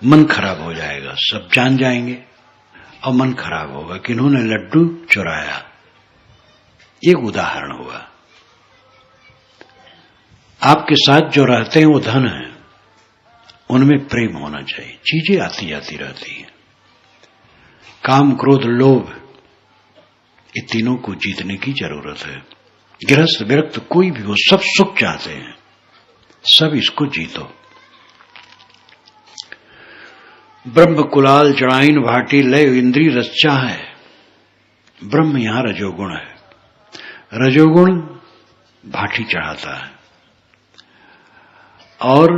मन खराब हो जाएगा, सब जान जाएंगे और मन खराब होगा कि इन्होंने लड्डू चुराया। एक उदाहरण हुआ। आपके साथ जो रहते हैं वो धन है, उनमें प्रेम होना चाहिए। चीजें आती जाती रहती हैं, काम, क्रोध, लोभ, ये तीनों को जीतने की जरूरत है। गृहस्थ विरक्त कोई भी हो, सब सुख चाहते हैं, सब इसको जीतो। ब्रह्म कुलाल जड़ाइन भाटी लय इंद्री रच्चा है। ब्रह्म यहां रजोगुण है। रजोगुण भाटी चढ़ाता है और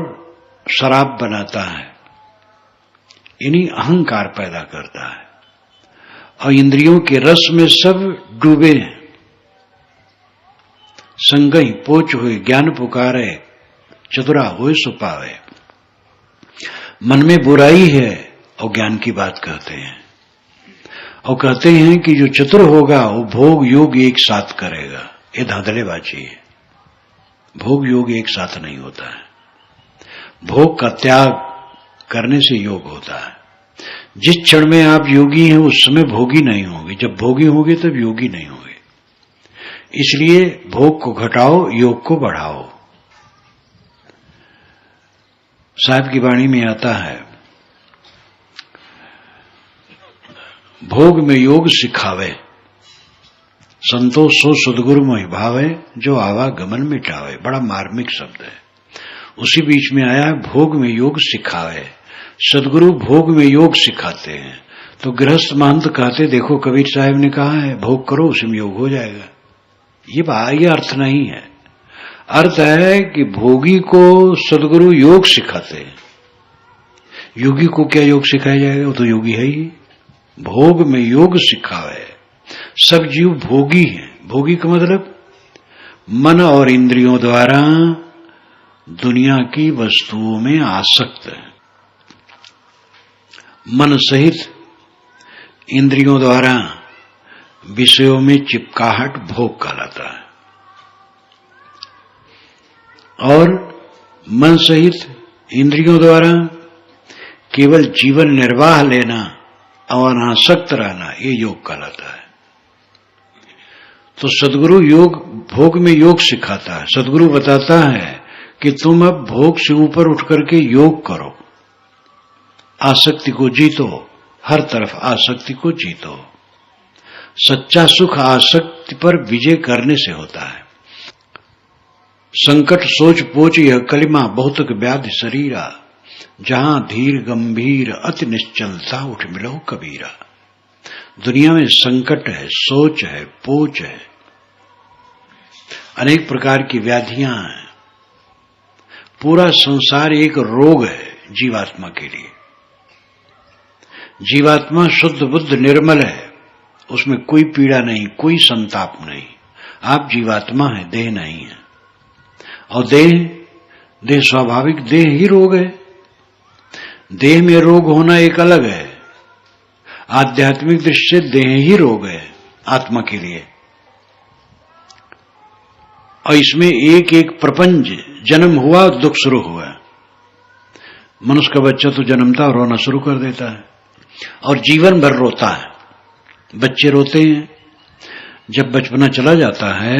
शराब बनाता है, इन्हीं अहंकार पैदा करता है। और इंद्रियों के रस में सब डूबे हैं। संगहि पोच हुए ज्ञान पुकारे, चतुरा हुए सुपावे। मन में बुराई है और ज्ञान की बात कहते हैं, और कहते हैं कि जो चतुर होगा वो भोग योग एक साथ करेगा। ये धांधलेबाजी है। भोग योग एक साथ नहीं होता है। भोग का त्याग करने से योग होता है। जिस क्षण में आप योगी हैं उस समय भोगी नहीं होंगे, जब भोगी होंगे तब योगी नहीं होंगे। इसलिए भोग को घटाओ, योग को बढ़ाओ। साहब की वाणी में आता है, भोग में योग सिखावे, संतोष सो सदगुरु मोहि भावे, जो आवागमन मिटावे। बड़ा मार्मिक शब्द है। उसी बीच में आया है, भोग में योग सिखावे। सदगुरु भोग में योग सिखाते हैं। तो गृहस्थ महंत कहते, देखो कबीर साहब ने कहा है भोग करो, उसी में योग हो जाएगा। ये अर्थ नहीं है। अर्थ है कि भोगी को सदगुरु योग सिखाते हैं। योगी को क्या योग सिखाया जाएगा, वो तो योगी है ही। भोग में योग सिखावे। सब जीव भोगी हैं। भोगी का मतलब मन और इंद्रियों द्वारा दुनिया की वस्तुओं में आसक्त है। मन सहित इंद्रियों द्वारा विषयों में चिपकाहट भोग कहलाता है। और मन सहित इंद्रियों द्वारा केवल जीवन निर्वाह लेना और अनासक्त रहना, ये योग कहलाता है। तो सदगुरु योग, भोग में योग सिखाता है। सदगुरु बताता है कि तुम अब भोग से ऊपर उठ करके योग करो, आसक्ति को जीतो, हर तरफ आसक्ति को जीतो। सच्चा सुख आसक्ति पर विजय करने से होता है। संकट सोच पोच यह कलिमा, बहुतक व्याधि शरीरा, जहां धीर गंभीर अति निश्चलता उठ मिलो कबीरा। दुनिया में संकट है, सोच है, पोच है, अनेक प्रकार की व्याधियां हैं। पूरा संसार एक रोग है जीवात्मा के लिए। जीवात्मा शुद्ध बुद्ध निर्मल है, उसमें कोई पीड़ा नहीं, कोई संताप नहीं। आप जीवात्मा है, देह नहीं है। और देह स्वाभाविक देह ही रोग है। देह में रोग होना एक अलग है। आध्यात्मिक दृष्टि से देह ही रोग है आत्मा के लिए। और इसमें एक एक प्रपंच, जन्म हुआ दुख शुरू हुआ। मनुष्य का बच्चा तो जन्मता और रोना शुरू कर देता है और जीवन भर रोता है। बच्चे रोते हैं, जब बचपना चला जाता है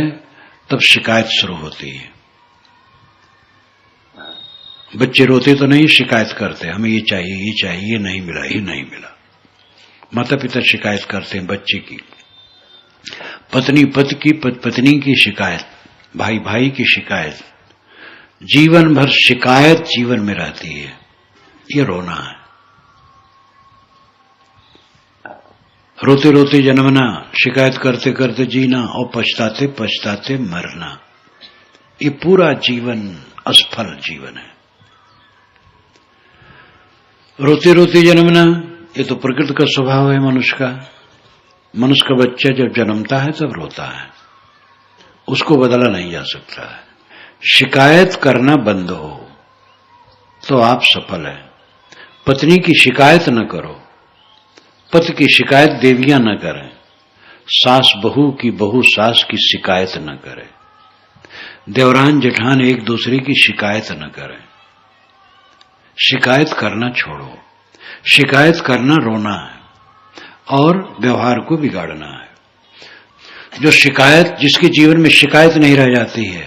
तब शिकायत शुरू होती है। बच्चे रोते तो नहीं, शिकायत करते, हमें ये चाहिए, ये चाहिए, ये नहीं मिला, ये नहीं मिला। माता पिता शिकायत करते हैं बच्चे की, पत्नी पति की, पत्नी की शिकायत, भाई भाई की शिकायत, जीवन भर शिकायत जीवन में रहती है। ये रोना है। रोते रोते जन्मना, शिकायत करते करते जीना और पछताते पछताते मरना, ये पूरा जीवन असफल जीवन है। रोते रोते जन्मना, ये तो प्रकृति का स्वभाव है मनुष्य का। मनुष्य का बच्चा जब जन्मता है तब रोता है, उसको बदला नहीं जा सकता है। शिकायत करना बंद हो तो आप सफल हैं। पत्नी की शिकायत न करो, पति की शिकायत देवियां न करें, सास बहू की, बहू सास की शिकायत न करे, देवरान जेठान एक दूसरे की शिकायत न करें। शिकायत करना छोड़ो। शिकायत करना रोना है और व्यवहार को बिगाड़ना है। जो शिकायत, जिसके जीवन में शिकायत नहीं रह जाती है,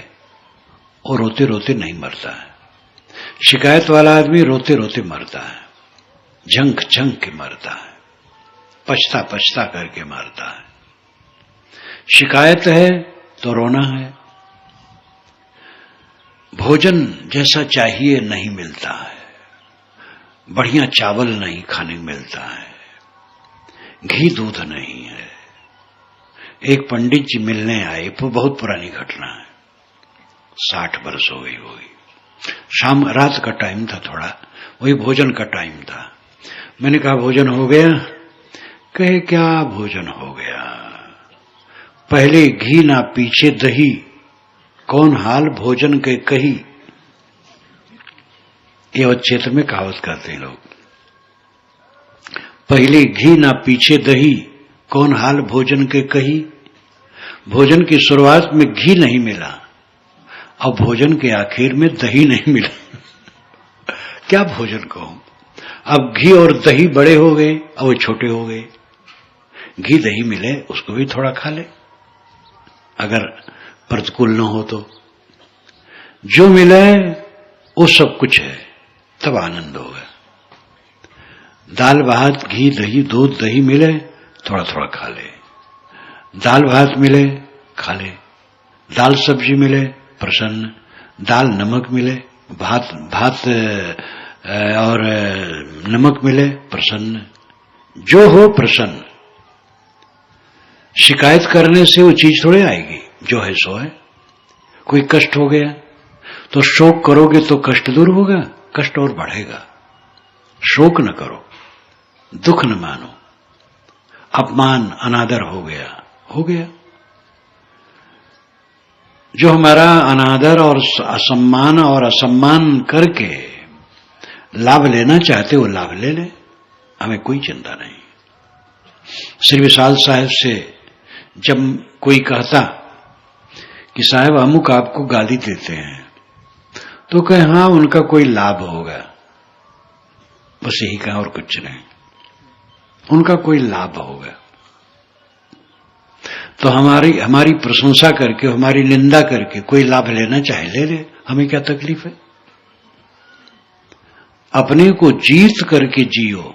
वो रोते रोते नहीं मरता है। शिकायत वाला आदमी रोते रोते मरता है, झंक झंक के मरता है, पछता पछता करके मरता है। शिकायत है तो रोना है। भोजन जैसा चाहिए नहीं मिलता है, बढ़िया चावल नहीं खाने को मिलता है, घी दूध नहीं है। एक पंडित जी मिलने आए, बहुत पुरानी घटना है, 60 वर्ष हो गई होगी। शाम रात का टाइम था, थोड़ा वही भोजन का टाइम था। मैंने कहा भोजन हो गया? कहे क्या भोजन हो गया, पहले घी ना पीछे दही, कौन हाल भोजन के कही। ये और क्षेत्र में कहावत करते हैं लोग। पहले घी ना पीछे दही, कौन हाल भोजन के कही। भोजन की शुरुआत में घी नहीं मिला और भोजन के आखिर में दही नहीं मिला। क्या भोजन कहूं। अब घी और दही बड़े हो गए और वो छोटे हो गए। घी दही मिले उसको भी थोड़ा खा ले, अगर प्रतिकूल न हो तो। जो मिले वो सब कुछ है, तब आनंद होगा। दाल भात घी दही दूध दही मिले, थोड़ा थोड़ा खा ले। दाल भात मिले खा ले, दाल सब्जी मिले प्रसन्न, दाल नमक मिले, भात और नमक मिले प्रसन्न, जो हो प्रसन्न। शिकायत करने से वो चीज थोड़ी आएगी, जो है सो है। कोई कष्ट हो गया तो शोक करोगे तो कष्ट दूर होगा, कष्ट और बढ़ेगा। शोक न करो, दुख न मानो। अपमान अनादर हो गया, हो गया। जो हमारा अनादर और असम्मान और असम्मान करके लाभ लेना चाहते वो लाभ ले ले, हमें कोई चिंता नहीं। श्री विशाल साहब से जब कोई कहता कि साहब अमुक आपको गाली देते हैं, तो कहे हाँ उनका कोई लाभ होगा, बस यही कहा और कुछ नहीं, उनका कोई लाभ होगा। तो हमारी प्रशंसा करके, हमारी निंदा करके कोई लाभ लेना चाहे ले ले, हमें क्या तकलीफ है। अपने को जीत करके जियो,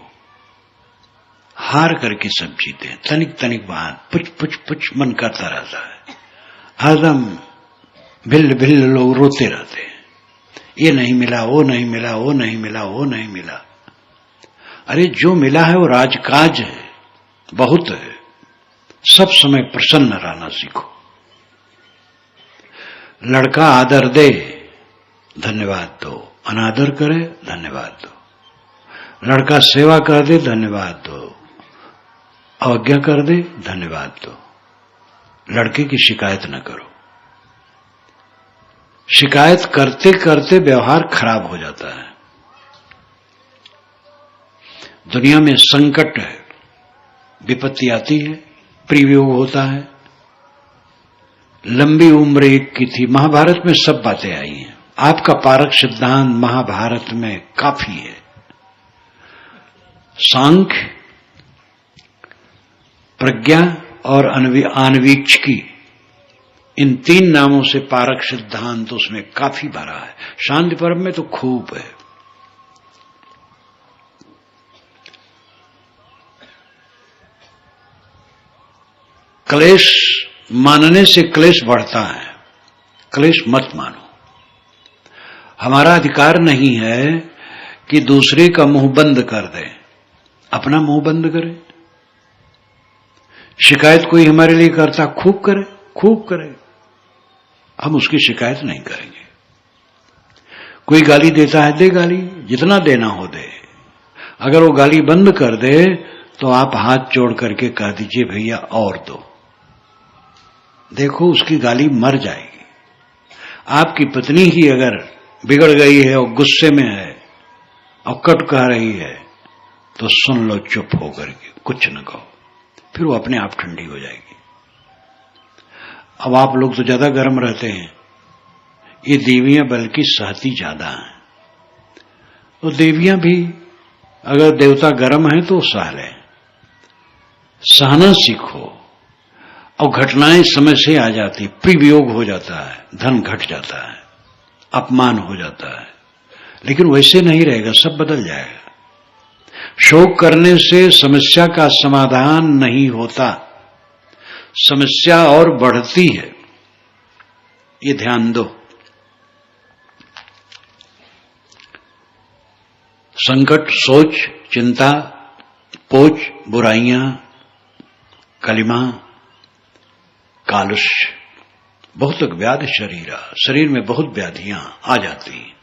हार करके सब जीते। तनिक तनिक बात पुछ पुछ पुछ मन करता रहता है, हरदम भिल्ल भिल्ल लोग रोते रहते हैं, ये नहीं मिला, वो नहीं मिला, वो नहीं मिला, वो नहीं मिला। अरे जो मिला है वो राजकाज है, बहुत है। सब समय प्रसन्न रहना सीखो। लड़का आदर दे, धन्यवाद दो, अनादर करे, धन्यवाद दो। लड़का सेवा कर दे, धन्यवाद दो, अवज्ञा कर दे, धन्यवाद दो। लड़के की शिकायत न करो। शिकायत करते करते व्यवहार खराब हो जाता है। दुनिया में संकट है, विपत्ति आती है, प्रिवियोग होता है। लंबी उम्र एक की थी, महाभारत में सब बातें आई हैं। आपका पारक सिद्धांत महाभारत में काफी है। सांख्य, प्रज्ञा और आन्वीक्षिकी, इन 3 नामों से पारक सिद्धांत उसमें काफी भरा है। शांति पर्व में तो खूब है। क्लेश मानने से क्लेश बढ़ता है, क्लेश मत मानो। हमारा अधिकार नहीं है कि दूसरे का मुंह बंद कर दे, अपना मुंह बंद करे। शिकायत कोई हमारे लिए करता, खूब करे, खूब करे, हम उसकी शिकायत नहीं करेंगे। कोई गाली देता है, दे गाली, जितना देना हो दे। अगर वो गाली बंद कर दे तो आप हाथ जोड़ करके कह दीजिए भैया और दो, देखो उसकी गाली मर जाएगी। आपकी पत्नी ही अगर बिगड़ गई है और गुस्से में है और कट कह रही है तो सुन लो चुप होकर के, कुछ न कहो, फिर वो अपने आप ठंडी हो जाएगी। अब आप लोग तो ज्यादा गर्म रहते हैं, ये देवियां बल्कि सहती ज्यादा हैं। तो देवियां भी अगर देवता गर्म है तो सह लें, सहना सीखो। और घटनाएं समय से आ जाती, प्रिवियोग हो जाता है, धन घट जाता है, अपमान हो जाता है, लेकिन वैसे नहीं रहेगा, सब बदल जाएगा। शोक करने से समस्या का समाधान नहीं होता, समस्या और बढ़ती है, ये ध्यान दो। संकट, सोच, चिंता, पोच, बुराइयां, कलिमा, कालुष्य, बहुत व्याधि शरीर में बहुत व्याधियां आ जाती हैं।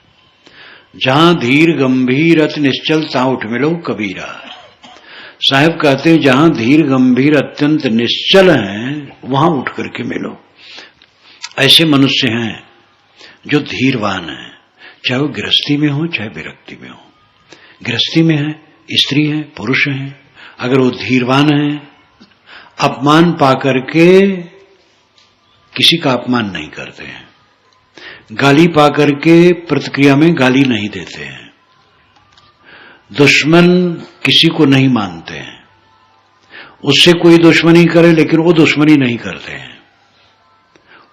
जहां धीर गंभीर अति निश्चल तां उठ मिलो कबीरा। साहब कहते हैं जहां धीर गंभीर अत्यंत निश्चल हैं वहां उठ करके मिलो। ऐसे मनुष्य हैं जो धीरवान हैं, चाहे वो गृहस्थी में हो चाहे विरक्ति में हो। गृहस्थी में है, स्त्री है, पुरुष है, अगर वो धीरवान है, अपमान पाकर के किसी का अपमान नहीं करते हैं, गाली पाकर के प्रतिक्रिया में गाली नहीं देते हैं, दुश्मन किसी को नहीं मानते हैं, उससे कोई दुश्मनी करे लेकिन वो दुश्मनी नहीं करते हैं,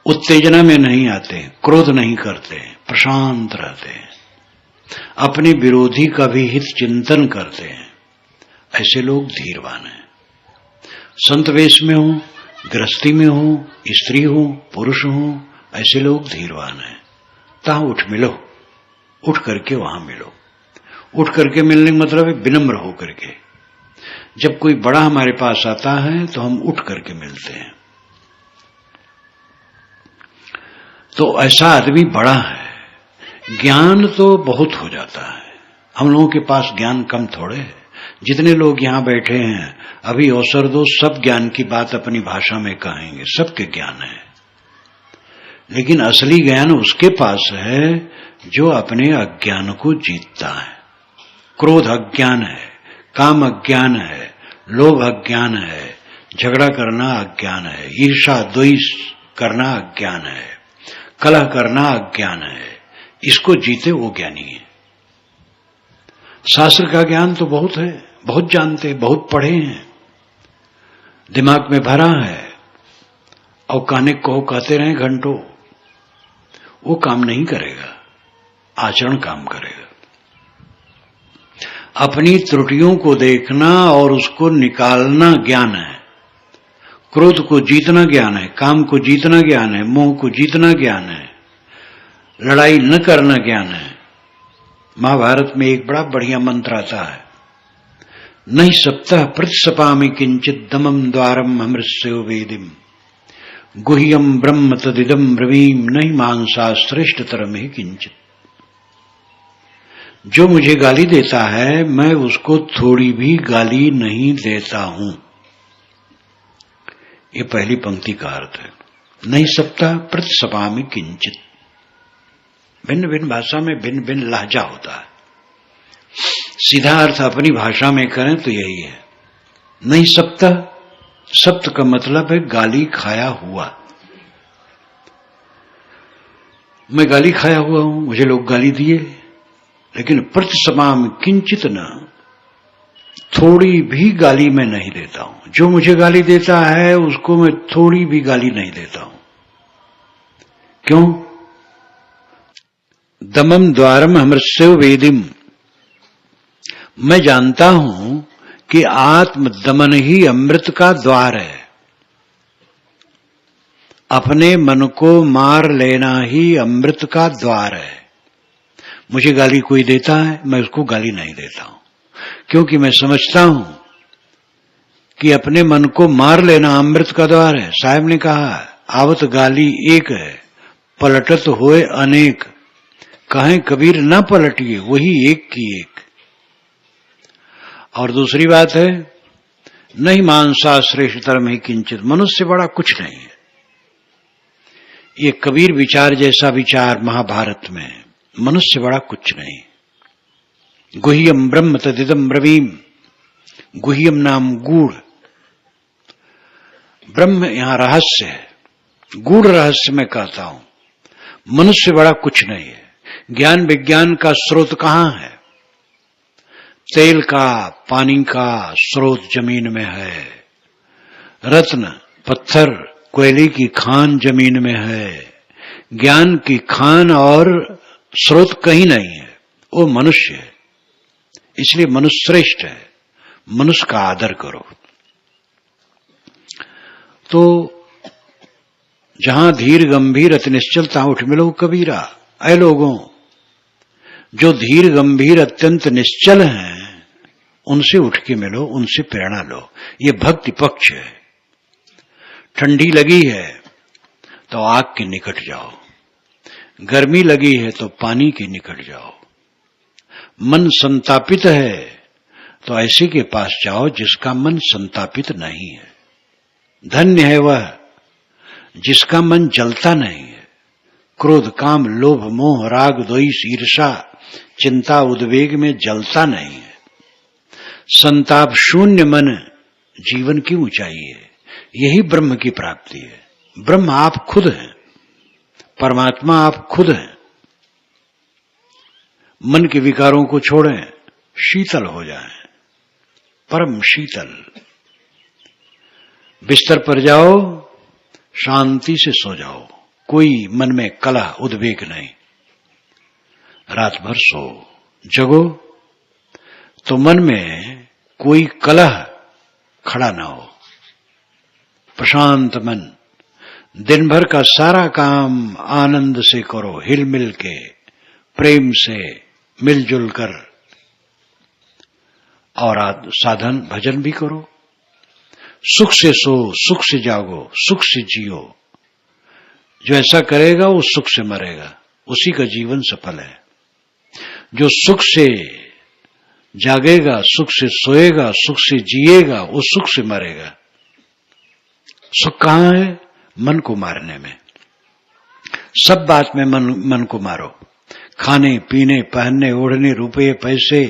उत्तेजना में नहीं आते, क्रोध नहीं करते, प्रशांत रहते हैं, अपने विरोधी का भी हित चिंतन करते हैं। ऐसे लोग धीरवान हैं। संत वेश में हो, गृहस्थी में हो, स्त्री हो, पुरुष हो, ऐसे लोग धीरवान हैं। तहां उठ मिलो, उठ करके वहां मिलो। उठ करके मिलने का मतलब है विनम्र हो करके। जब कोई बड़ा हमारे पास आता है तो हम उठ करके मिलते हैं। तो ऐसा आदमी बड़ा है, ज्ञान तो बहुत हो जाता है। हम लोगों के पास ज्ञान कम थोड़े है। जितने लोग यहां बैठे हैं अभी अवसर दो, सब ज्ञान की बात अपनी भाषा में कहेंगे, सबके ज्ञान है। लेकिन असली ज्ञान उसके पास है जो अपने अज्ञान को जीतता है। क्रोध अज्ञान है, काम अज्ञान है, लोभ अज्ञान है, झगड़ा करना अज्ञान है, ईर्ष्या द्वेष करना अज्ञान है, कलह करना अज्ञान है। इसको जीते वो ज्ञानी है। शास्त्र का ज्ञान तो बहुत है, बहुत जानते हैं, बहुत पढ़े हैं, दिमाग में भरा है, और कहने को कहते रहे घंटों, वो काम नहीं करेगा, आचरण काम करेगा। अपनी त्रुटियों को देखना और उसको निकालना ज्ञान है। क्रोध को जीतना ज्ञान है, काम को जीतना ज्ञान है, मोह को जीतना ज्ञान है, लड़ाई न करना ज्ञान है। महाभारत में एक बड़ा बढ़िया मंत्र आता है, नहीं सप्तः प्रतिसपामि किंचित दमम द्वारम अमृतस्यो वेदिम गुह्यम ब्रह्म तदिदम ब्रवीम नहीं मांसा श्रेष्ठतरम ही किंचित। जो मुझे गाली देता है मैं उसको थोड़ी भी गाली नहीं देता हूं। ये पहली पंक्ति का अर्थ है। नहीं सप्तः प्रतिसपामि किंचित। भिन्न भिन्न भाषा में भिन्न भिन्न लहजा होता है। सीधा अर्थ अपनी भाषा में करें तो यही है। नहीं सप्तः, सप्त का मतलब है गाली खाया हुआ। मैं गाली खाया हुआ हूं, मुझे लोग गाली दिए, लेकिन प्रतिसपामि किंचित न, थोड़ी भी गाली मैं नहीं देता हूं। जो मुझे गाली देता है उसको मैं थोड़ी भी गाली नहीं देता हूं। क्यों? दमम द्वारम अमृतस्यो वेदिम। मैं जानता हूं कि आत्म दमन ही अमृत का द्वार है। अपने मन को मार लेना ही अमृत का द्वार है। मुझे गाली कोई देता है, मैं उसको गाली नहीं देता हूं, क्योंकि मैं समझता हूं कि अपने मन को मार लेना अमृत का द्वार है। साहब ने कहा, आवत गाली एक है, पलटत होए अनेक, कहें कबीर न पलटिए, वही एक की एक। और दूसरी बात है, नहीं मानसा श्रेष्ठतरम ही किंचित, मनुष्य से बड़ा कुछ नहीं है। ये कबीर विचार जैसा विचार महाभारत में है, मनुष्य से बड़ा कुछ नहीं। गुह्यम ब्रह्म तदिदम ब्रवीम, गुह्यम नाम गूढ़, ब्रह्म यहां रहस्य है, गूढ़ रहस्य मैं कहता हूं। मनुष्य बड़ा कुछ नहीं है। ज्ञान विज्ञान का स्रोत कहां है? तेल का, पानी का स्रोत जमीन में है। रत्न, पत्थर, कोयले की खान जमीन में है। ज्ञान की खान और स्रोत कहीं नहीं है, वो मनुष्य है। इसलिए मनुष्य श्रेष्ठ है, मनुष्य का आदर करो। तो जहां धीर गंभीर अति निश्चल तहां उठ मिलो कबीरा। ऐ लोगों, जो धीर गंभीर अत्यंत निश्चल हैं, उनसे उठ के मिलो, उनसे प्रेरणा लो। ये भक्ति पक्ष है। ठंडी लगी है तो आग के निकट जाओ, गर्मी लगी है तो पानी के निकट जाओ। मन संतापित है तो ऐसे के पास जाओ जिसका मन संतापित नहीं है। धन्य है वह जिसका मन जलता नहीं है। क्रोध, काम, लोभ, मोह, राग, द्वेष, ईर्षा, चिंता, उद्वेग में जलता नहीं है। संताप शून्य मन जीवन की ऊंचाई है। यही ब्रह्म की प्राप्ति है। ब्रह्म आप खुद हैं, परमात्मा आप खुद हैं। मन के विकारों को छोड़ें, शीतल हो जाएं, परम शीतल। बिस्तर पर जाओ, शांति से सो जाओ, कोई मन में कलह उद्वेग नहीं। रात भर सो, जगो तो मन में कोई कलह खड़ा ना हो। प्रशांत मन, दिन भर का सारा काम आनंद से करो, हिल मिल के, प्रेम से, मिलजुल कर। और साधन भजन भी करो। सुख से सो, सुख से जागो, सुख से जियो। जो ऐसा करेगा वो सुख से मरेगा, उसी का जीवन सफल है। जो सुख से जागेगा, सुख से सोएगा, सुख से जिएगा, वो सुख से मरेगा। सुख कहां है? मन को मारने में। सब बात में मन को मारो। खाने, पीने, पहनने, ओढ़ने, रुपये, पैसे,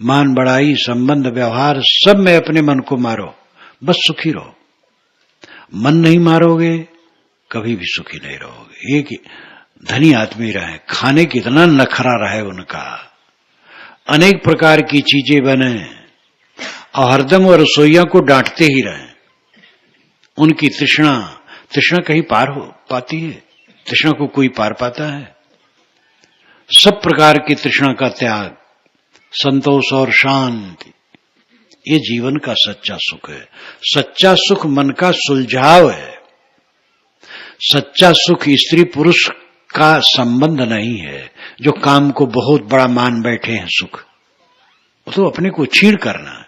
मान बढ़ाई, संबंध, व्यवहार, सब में अपने मन को मारो, बस सुखी रहो। मन नहीं मारोगे, कभी भी सुखी नहीं रहोगे। एक धनी आदमी रहे, खाने कितना नखरा रहे उनका, अनेक प्रकार की चीजें बने और हरदम वो रसोइया को डांटते ही रहे। उनकी तृष्णा कहीं पार हो पाती है? तृष्णा को कोई पार पाता है? सब प्रकार की तृष्णा का त्याग, संतोष और शांति, ये जीवन का सच्चा सुख है। सच्चा सुख मन का सुलझाव है। सच्चा सुख स्त्री पुरुष का संबंध नहीं है, जो काम को बहुत बड़ा मान बैठे हैं सुख। वो तो अपने को छीण करना है,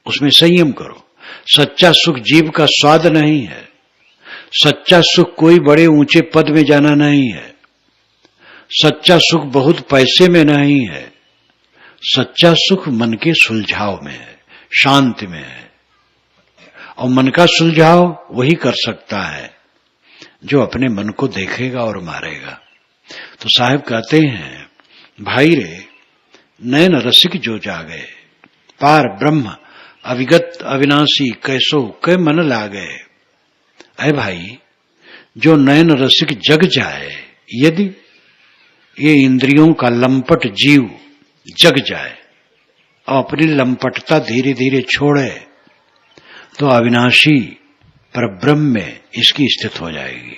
उसमें संयम करो। सच्चा सुख जीव का स्वाद नहीं है। सच्चा सुख कोई बड़े ऊंचे पद में जाना नहीं है। सच्चा सुख बहुत पैसे में नहीं है। सच्चा सुख मन के सुलझाव में है, शांति में है। और मन का सुलझाव वही कर सकता है जो अपने मन को देखेगा और मारेगा। तो साहब कहते हैं, भाई रे नयन रसिक जो जागे, पार ब्रह्म अविगत अविनाशी, कैसो कै मन लागे। अरे भाई, जो नयन रसिक जग जाए, यदि ये इंद्रियों का लंपट जीव जग जाए और अपनी लंपटता धीरे धीरे छोड़े, तो अविनाशी परब्रह्म में इसकी स्थित हो जाएगी।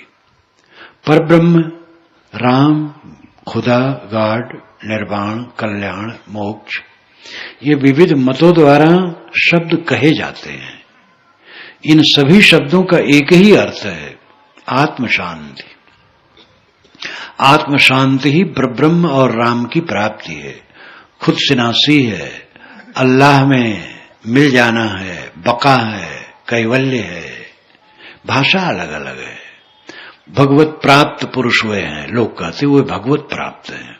परब्रह्म राम, खुदा, गॉड, निर्वाण, कल्याण, मोक्ष, ये विविध मतों द्वारा शब्द कहे जाते हैं। इन सभी शब्दों का एक ही अर्थ है, आत्म शांति। आत्म शांति ही ब्रह्म और राम की प्राप्ति है, खुद सिनासी है, अल्लाह में मिल जाना है, बका है, कैवल्य है। भाषा अलग अलग है। भगवत प्राप्त पुरुष हुए हैं, लोग कहते हुए भगवत प्राप्त हैं।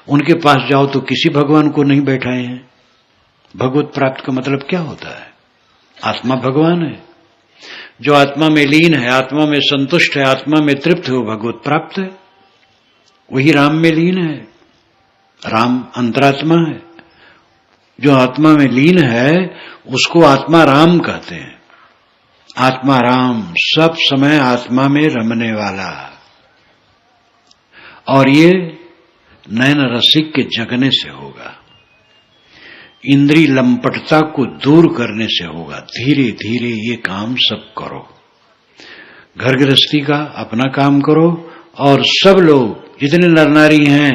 उनके पास जाओ तो किसी भगवान को नहीं बैठाए हैं। भगवत प्राप्त का मतलब क्या होता है? आत्मा भगवान है। जो आत्मा में लीन है, आत्मा में संतुष्ट है, आत्मा में तृप्त है, वो भगवत प्राप्त है। वही राम में लीन है। राम अंतरात्मा है। जो आत्मा में लीन है उसको आत्मा राम कहते हैं। आत्मा राम, सब समय आत्मा में रमने वाला। और ये नयन रसिक के जगने से होगा, इंद्री लंपटता को दूर करने से होगा। धीरे धीरे ये काम सब करो। घर गृहस्थी का अपना काम करो और सब लोग जितने नर नारी हैं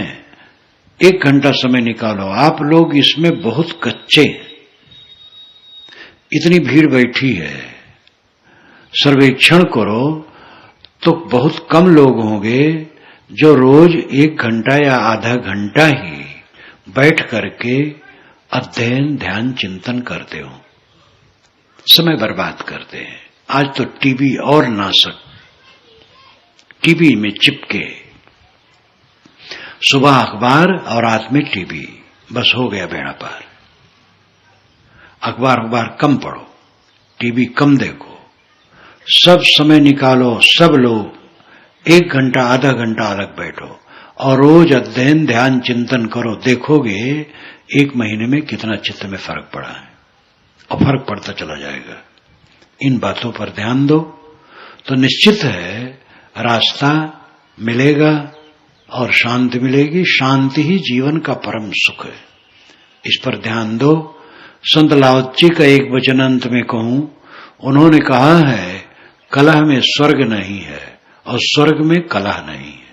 1 घंटा समय निकालो। आप लोग इसमें बहुत कच्चे, इतनी भीड़ बैठी है, सर्वेक्षण करो तो बहुत कम लोग होंगे जो रोज 1 घंटा या आधा घंटा ही बैठ करके अध्ययन ध्यान चिंतन करते हो। समय बर्बाद करते हैं। आज तो टीवी और नाशक, टीवी में चिपके, सुबह अखबार और रात में टीवी, बस हो गया बेड़ा पार। अखबार कम पढ़ो, टीवी कम देखो, सब समय निकालो। सब लोग 1 घंटा आधा घंटा अलग बैठो और रोज अध्ययन ध्यान चिंतन करो। देखोगे 1 महीने में कितना चित्त में फर्क पड़ा है, और फर्क पड़ता चला जाएगा। इन बातों पर ध्यान दो तो निश्चित है रास्ता मिलेगा और शांति मिलेगी। शांति ही जीवन का परम सुख है। इस पर ध्यान दो। संत लाओत्जी का एक वचन अंत में कहूं, उन्होंने कहा है कलह में स्वर्ग नहीं है और स्वर्ग में कलह नहीं है।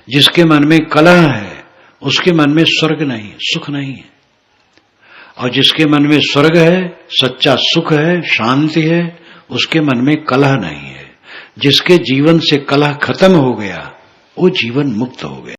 जिसके मन में कलह है उसके मन में स्वर्ग नहीं, सुख नहीं है। और जिसके मन में स्वर्ग है, सच्चा सुख है, शांति है, उसके मन में कलह नहीं है। जिसके जीवन से कलह खत्म हो गया वो जीवन मुक्त हो गया।